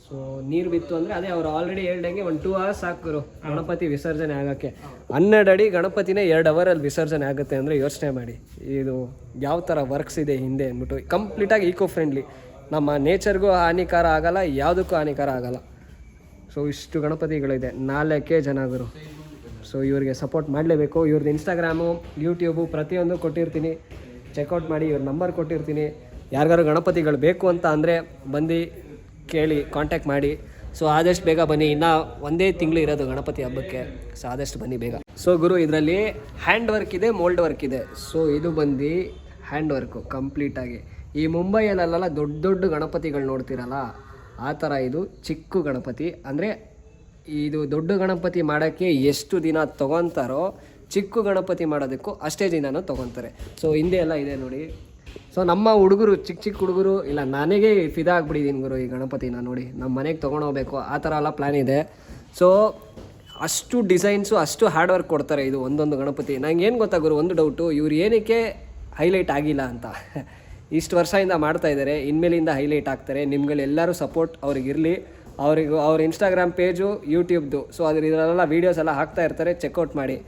ಸೊ ನೀರು ಬಿತ್ತು ಅಂದರೆ ಅದೇ ಅವ್ರು ಆಲ್ರೆಡಿ ಹೇಳ್ದಂಗೆ 1-2 ಅವರ್ಸ್ ಸಾಕು ಗಣಪತಿ ವಿಸರ್ಜನೆ ಆಗೋಕ್ಕೆ. 12 ಅಡಿ ಗಣಪತಿನೇ 2 ಅವರಲ್ಲಿ ವಿಸರ್ಜನೆ ಆಗುತ್ತೆ ಅಂದರೆ ಯೋಚನೆ ಮಾಡಿ ಇದು ಯಾವ ಥರ ವರ್ಕ್ಸ್ ಇದೆ ಹಿಂದೆ ಅಂದ್ಬಿಟ್ಟು. ಕಂಪ್ಲೀಟಾಗಿ ಈಕೋ ಫ್ರೆಂಡ್ಲಿ, ನಮ್ಮ ನೇಚರ್ಗೂ ಹಾನಿಕಾರ ಆಗಲ್ಲ, ಯಾವುದಕ್ಕೂ ಹಾನಿಕಾರ ಆಗಲ್ಲ. ಸೊ ಇಷ್ಟು ಗಣಪತಿಗಳಿದೆ, 4 ಜನಗಳು. ಸೊ ಇವ್ರಿಗೆ ಸಪೋರ್ಟ್ ಮಾಡಲೇಬೇಕು. ಇವ್ರದ್ದು ಇನ್ಸ್ಟಾಗ್ರಾಮು, ಯೂಟ್ಯೂಬು ಪ್ರತಿಯೊಂದು ಕೊಟ್ಟಿರ್ತೀನಿ, ಚೆಕ್ಔಟ್ ಮಾಡಿ. ಇವ್ರ ನಂಬರ್ ಕೊಟ್ಟಿರ್ತೀನಿ. ಯಾರಿಗಾರು ಗಣಪತಿಗಳು ಬೇಕು ಅಂತ ಅಂದರೆ ಬಂದು ಕೇಳಿ, ಕಾಂಟ್ಯಾಕ್ಟ್ ಮಾಡಿ. ಸೊ ಆದಷ್ಟು ಬೇಗ ಬನ್ನಿ, ಇನ್ನೂ 1 ತಿಂಗಳು ಇರೋದು ಗಣಪತಿ ಹಬ್ಬಕ್ಕೆ. ಸೊ ಆದಷ್ಟು ಬನ್ನಿ ಬೇಗ. ಸೊ ಗುರು ಇದರಲ್ಲಿ ಹ್ಯಾಂಡ್ ವರ್ಕ್ ಇದೆ, ಮೋಲ್ಡ್ ವರ್ಕ್ ಇದೆ. ಸೊ ಇದು ಬಂದು ಹ್ಯಾಂಡ್ ವರ್ಕು ಕಂಪ್ಲೀಟಾಗಿ. ಈ ಮುಂಬೈಯಲ್ಲೆಲ್ಲ ದೊಡ್ಡ ದೊಡ್ಡ ಗಣಪತಿಗಳು ನೋಡ್ತೀರಲ್ಲ, ಆ ಥರ ಇದು ಚಿಕ್ಕ ಗಣಪತಿ. ಅಂದರೆ ಇದು ದೊಡ್ಡ ಗಣಪತಿ ಮಾಡೋಕ್ಕೆ ಎಷ್ಟು ದಿನ ತೊಗೊತಾರೋ ಚಿಕ್ಕ ಗಣಪತಿ ಮಾಡೋದಕ್ಕೂ ಅಷ್ಟೇ ದಿನನೂ ತೊಗೊತಾರೆ. ಸೊ ಹಿಂದೆ ಎಲ್ಲ ಇದೆ ನೋಡಿ. ಸೊ ನಮ್ಮ ಹುಡುಗರು, ಚಿಕ್ಕ ಚಿಕ್ಕ ಹುಡುಗರು, ಇಲ್ಲ ನನಗೆ ಫಿದಾ ಆಗ್ಬಿಟ್ಟಿದ್ದೀನಿ ಗುರು ಈ ಗಣಪತಿನ ನೋಡಿ. ನಮ್ಮ ಮನೆಗೆ ತೊಗೊಂಡೋಗ್ಬೇಕು ಆ ಥರ ಎಲ್ಲ ಪ್ಲ್ಯಾನ್ ಇದೆ. ಸೊ ಅಷ್ಟು ಡಿಸೈನ್ಸು, ಅಷ್ಟು ಹಾರ್ಡ್ ವರ್ಕ್ ಕೊಡ್ತಾರೆ ಇದು ಒಂದೊಂದು ಗಣಪತಿ. ನಂಗೆ ಏನು ಗೊತ್ತಾ ಗುರು, ಒಂದು ಡೌಟು, ಇವ್ರು ಏನಕ್ಕೆ ಹೈಲೈಟ್ ಆಗಿಲ್ಲ ಅಂತ. ಇಷ್ಟು ವರ್ಷದಿಂದ ಮಾಡ್ತಾಯಿದ್ದಾರೆ, ಇನ್ಮೇಲಿಂದ ಹೈಲೈಟ್ ಆಗ್ತಾರೆ. ನಿಮ್ಗಳೆಲ್ಲರೂ ಸಪೋರ್ಟ್ ಅವ್ರಿಗಿರಲಿ. ಅವ್ರ ಇನ್ಸ್ಟಾಗ್ರಾಮ್ ಪೇಜು, ಯೂಟ್ಯೂಬ್ದು, ಸೊ ಇದರಲ್ಲೆಲ್ಲ ವೀಡಿಯೋಸ್ ಎಲ್ಲ ಹಾಕ್ತಾ ಇರ್ತಾರೆ, ಚೆಕ್ಔಟ್ ಮಾಡಿ.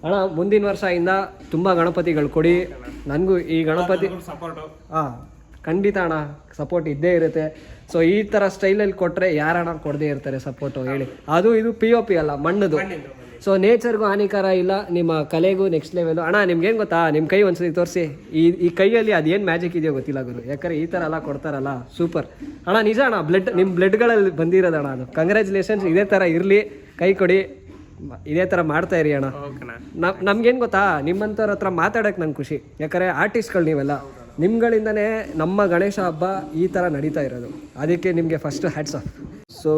ಅಣ್ಣ ಮುಂದಿನ ವರ್ಷದಿಂದ ತುಂಬ ಗಣಪತಿಗಳು ಕೊಡಿ. ನನಗೂ ಈ ಗಣಪತಿ ಸಪೋರ್ಟು ಖಂಡಿತ ಅಣ್ಣ, ಸಪೋರ್ಟ್ ಇದ್ದೇ ಇರುತ್ತೆ. ಸೊ ಈ ಥರ ಸ್ಟೈಲಲ್ಲಿ ಕೊಟ್ಟರೆ ಯಾರಣ್ಣ ಕೊಡದೇ ಇರ್ತಾರೆ ಸಪೋರ್ಟು ಹೇಳಿ. ಅದು ಇದು POP ಅಲ್ಲ, ಮಣ್ಣದು. ಸೊ ನೇಚರ್ಗೂ ಹಾನಿಕಾರ ಇಲ್ಲ, ನಿಮ್ಮ ಕಲೆಗೂ ನೆಕ್ಸ್ಟ್ ಲೆವೆಲು. ಅಣ್ಣ ನಿಮ್ಗೇನು ಗೊತ್ತಾ, ನಿಮ್ಮ ಕೈ ಒಂದ್ಸತಿ ತೋರಿಸಿ. ಈ ಕೈಯಲ್ಲಿ ಅದೇನು ಮ್ಯಾಜಿಕ್ ಇದೆಯೋ ಗೊತ್ತಿಲ್ಲ ಗುರು, ಯಾಕಂದರೆ ಈ ಥರ ಎಲ್ಲ ಕೊಡ್ತಾರಲ್ಲ, ಸೂಪರ್ ಅಣ್ಣ. ನಿಜ ಅಣ್ಣ, ನಿಮ್ಮ ಬ್ಲಡ್ಗಳಲ್ಲಿ ಬಂದಿರೋದಣ್ಣ ಅದು. ಕಂಗ್ರ್ಯಾಚುಲೇಷನ್ಸ್, ಇದೇ ಥರ ಇರಲಿ, ಕೈ ಕೊಡಿ. ಇದೇ ಥರ ಮಾಡ್ತಾ ಇರಿ ಅಣ್ಣ. ಓಕೆನಾ. ನಮ್ಗೇನು ಗೊತ್ತಾ, ನಿಮ್ಮಂಥವ್ರ ಹತ್ರ ಮಾತಾಡೋಕ್ಕೆ ನಂಗೆ ಖುಷಿ. ಯಾಕಂದರೆ ಆರ್ಟಿಸ್ಟ್ಗಳು ನೀವೆಲ್ಲ, ನಿಮ್ಗಳಿಂದನೇ ನಮ್ಮ ಗಣೇಶ ಹಬ್ಬ ಈ ಥರ ನಡೀತಾ ಇರೋದು. ಅದಕ್ಕೆ ನಿಮಗೆ ಫಸ್ಟ್ ಹ್ಯಾಟ್ಸ್ ಆಫ್. ಸೊ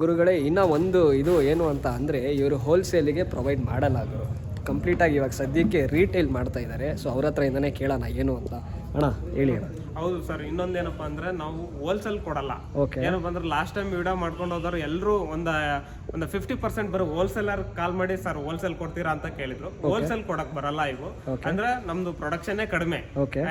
ಗುರುಗಳೇ, ಇನ್ನೂ ಒಂದು ಇದು ಏನು ಅಂತ ಅಂದರೆ, ಇವರು ಹೋಲ್ಸೇಲಿಗೆ ಪ್ರೊವೈಡ್ ಮಾಡಲ್ಲ ಗುರು. ಕಂಪ್ಲೀಟಾಗಿ ಇವಾಗ ಸದ್ಯಕ್ಕೆ ರೀಟೇಲ್ ಮಾಡ್ತಾ ಇದ್ದಾರೆ. ಸೊ ಅವ್ರ ಹತ್ರ ಇಂದನೇ ಕೇಳೋಣ ಏನು ಅಂತ. ಅಣ್ಣ ಹೇಳಿ ಅಣ್ಣ. ಹೌದು ಸರ್, ಇನ್ನೊಂದೇನಪ್ಪ ಅಂದ್ರೆ ನಾವು ಹೋಲ್ಸೇಲ್ ಕೊಡಲ್ಲ. ಓಕೆ. ಏನಪ್ಪ ಅಂದ್ರೆ ಲಾಸ್ಟ್ ಟೈಮ್ ವಿಡಿಯೋ ಮಾಡ್ಕೊಂಡು ಹೋದವ್ರು ಎಲ್ಲರೂ ಒಂದು 50% ಬರೋ ಹೋಲ್ಸೇಲರ್ ಕಾಲ್ ಮಾಡಿ ಸರ್ ಹೋಲ್ಸೇಲ್ ಕೊಡ್ತೀರಾ ಅಂತ ಕೇಳಿದ್ರು. ಹೋಲ್ಸೇಲ್ ಕೊಡಕ್ ಬರಲ್ಲ ಇವು. ಅಂದ್ರೆ ನಮ್ದು ಪ್ರೊಡಕ್ಷನ್ನೇ ಕಡಿಮೆ,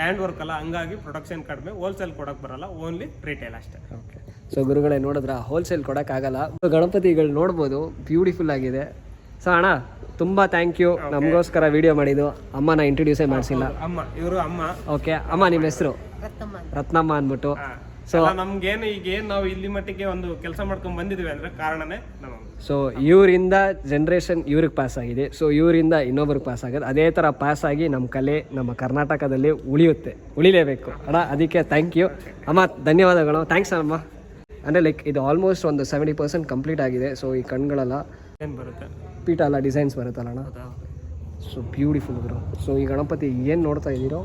ಹ್ಯಾಂಡ್ ವರ್ಕ್ ಅಲ್ಲ, ಹಂಗಾಗಿ ಪ್ರೊಡಕ್ಷನ್ ಕಡಿಮೆ, ಹೋಲ್ಸೇಲ್ ಕೊಡಕ್ ಬರಲ್ಲ, ಓನ್ಲಿ ರಿಟೇಲ್ ಅಷ್ಟೇ. ಓಕೆ. ಸೊ ಗುರುಗಳೇ ನೋಡಿದ್ರ, ಹೋಲ್ಸೇಲ್ ಕೊಡೋಕ್ಕಾಗಲ್ಲ. ಗಣಪತಿಗಳು ನೋಡ್ಬೋದು, ಬ್ಯೂಟಿಫುಲ್ ಆಗಿದೆ. ಸೊ ಅಣ್ಣ ತುಂಬ ಥ್ಯಾಂಕ್ ಯು, ನಮಗೋಸ್ಕರ ವಿಡಿಯೋ ಮಾಡಿದ್ದು. ಅಮ್ಮನ ಇಂಟ್ರೊಡ್ಯೂಸೇ ಮಾಡಿಸಿಲ್ಲ. ಅಮ್ಮ, ಇವರು ಅಮ್ಮ. ಓಕೆ. ಅಮ್ಮ ನಿಮ್ಮ ಹೆಸರು? ರತ್ನಮ್ಮ ಅಂದ್ಬಿಟ್ಟು. ಸೊ ನಮ್ಗೇನು ಈಗೇನು ನಾವು ಇಲ್ಲಿ ಮಟ್ಟಿಗೆ ಒಂದು ಕೆಲಸ ಮಾಡ್ಕೊಂಡು ಬಂದಿದ್ವಿ ಅಂದ್ರೆ ಕಾರಣನೇ ನಮ್ಮ. ಸೊ ಇವರಿಂದ ಜನ್ರೇಷನ್ ಇವ್ರಿಗೆ ಪಾಸ್ ಆಗಿದೆ. ಸೊ ಇವರಿಂದ ಇನ್ನೊಬ್ರಿಗೆ ಪಾಸ್ ಆಗೋದು. ಅದೇ ಥರ ಪಾಸ್ ಆಗಿ ನಮ್ಮ ಕಲೆ ನಮ್ಮ ಕರ್ನಾಟಕದಲ್ಲಿ ಉಳಿಲೇಬೇಕು ಅಣ್ಣ. ಅದಕ್ಕೆ ಥ್ಯಾಂಕ್ ಯು ಅಮ್ಮ, ಧನ್ಯವಾದಗಳು. ಥ್ಯಾಂಕ್ಸ್ ಅಮ್ಮ. ಅಂದರೆ ಲೈಕ್ ಇದು ಆಲ್ಮೋಸ್ಟ್ ಒಂದು 70% ಕಂಪ್ಲೀಟ್ ಆಗಿದೆ. ಸೊ ಈ ಕಣ್ಗಳೆಲ್ಲ ಏನು ಬರುತ್ತೆ, ಪೀಠ ಎಲ್ಲ ಡಿಸೈನ್ಸ್ ಬರುತ್ತಲ್ಲ ಅಣ್ಣ. ಸೊ ಬ್ಯೂಟಿಫುಲ್ ಗುರು. ಸೊ ಈ ಗಣಪತಿ ಏನು ನೋಡ್ತಾ ಇದ್ದೀರೋ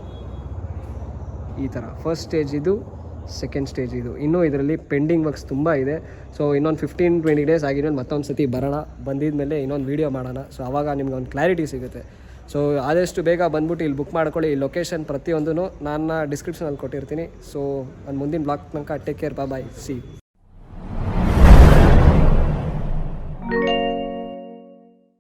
ಈ ಥರ ಫಸ್ಟ್ ಸ್ಟೇಜ್ ಇದು, ಸೆಕೆಂಡ್ ಸ್ಟೇಜ್ ಇದು. ಇನ್ನೂ ಇದರಲ್ಲಿ ಪೆಂಡಿಂಗ್ ವರ್ಕ್ಸ್ ತುಂಬ ಇದೆ. ಸೊ ಇನ್ನೊಂದು 15-20 ಡೇಸ್ ಆಗಿರೋ ಮತ್ತೊಂದು ಸತಿ ಬರೋಣ. ಬಂದಿದ ಮೇಲೆ ಇನ್ನೊಂದು ವೀಡಿಯೋ ಮಾಡೋಣ. ಸೊ ಆವಾಗ ನಿಮ್ಗೆ ಒಂದು ಕ್ಲಾರಿಟಿ ಸಿಗುತ್ತೆ. ಸೊ ಆದಷ್ಟು ಬೇಗ ಬಂದ್ಬಿಟ್ಟು ಇಲ್ಲಿ ಬುಕ್ ಮಾಡ್ಕೊಳ್ಳಿ. ಈ ಲೊಕೇಶನ್ ಪ್ರತಿಯೊಂದೂ ನಾನು ಡಿಸ್ಕ್ರಿಪ್ಷನಲ್ಲಿ ಕೊಟ್ಟಿರ್ತೀನಿ. ಸೊ ನಾನು ಮುಂದಿನ ಬ್ಲಾಗ್ ತನಕ ಟೇಕ್ ಕೇರ್, ಬಾಯ್, ಸಿ.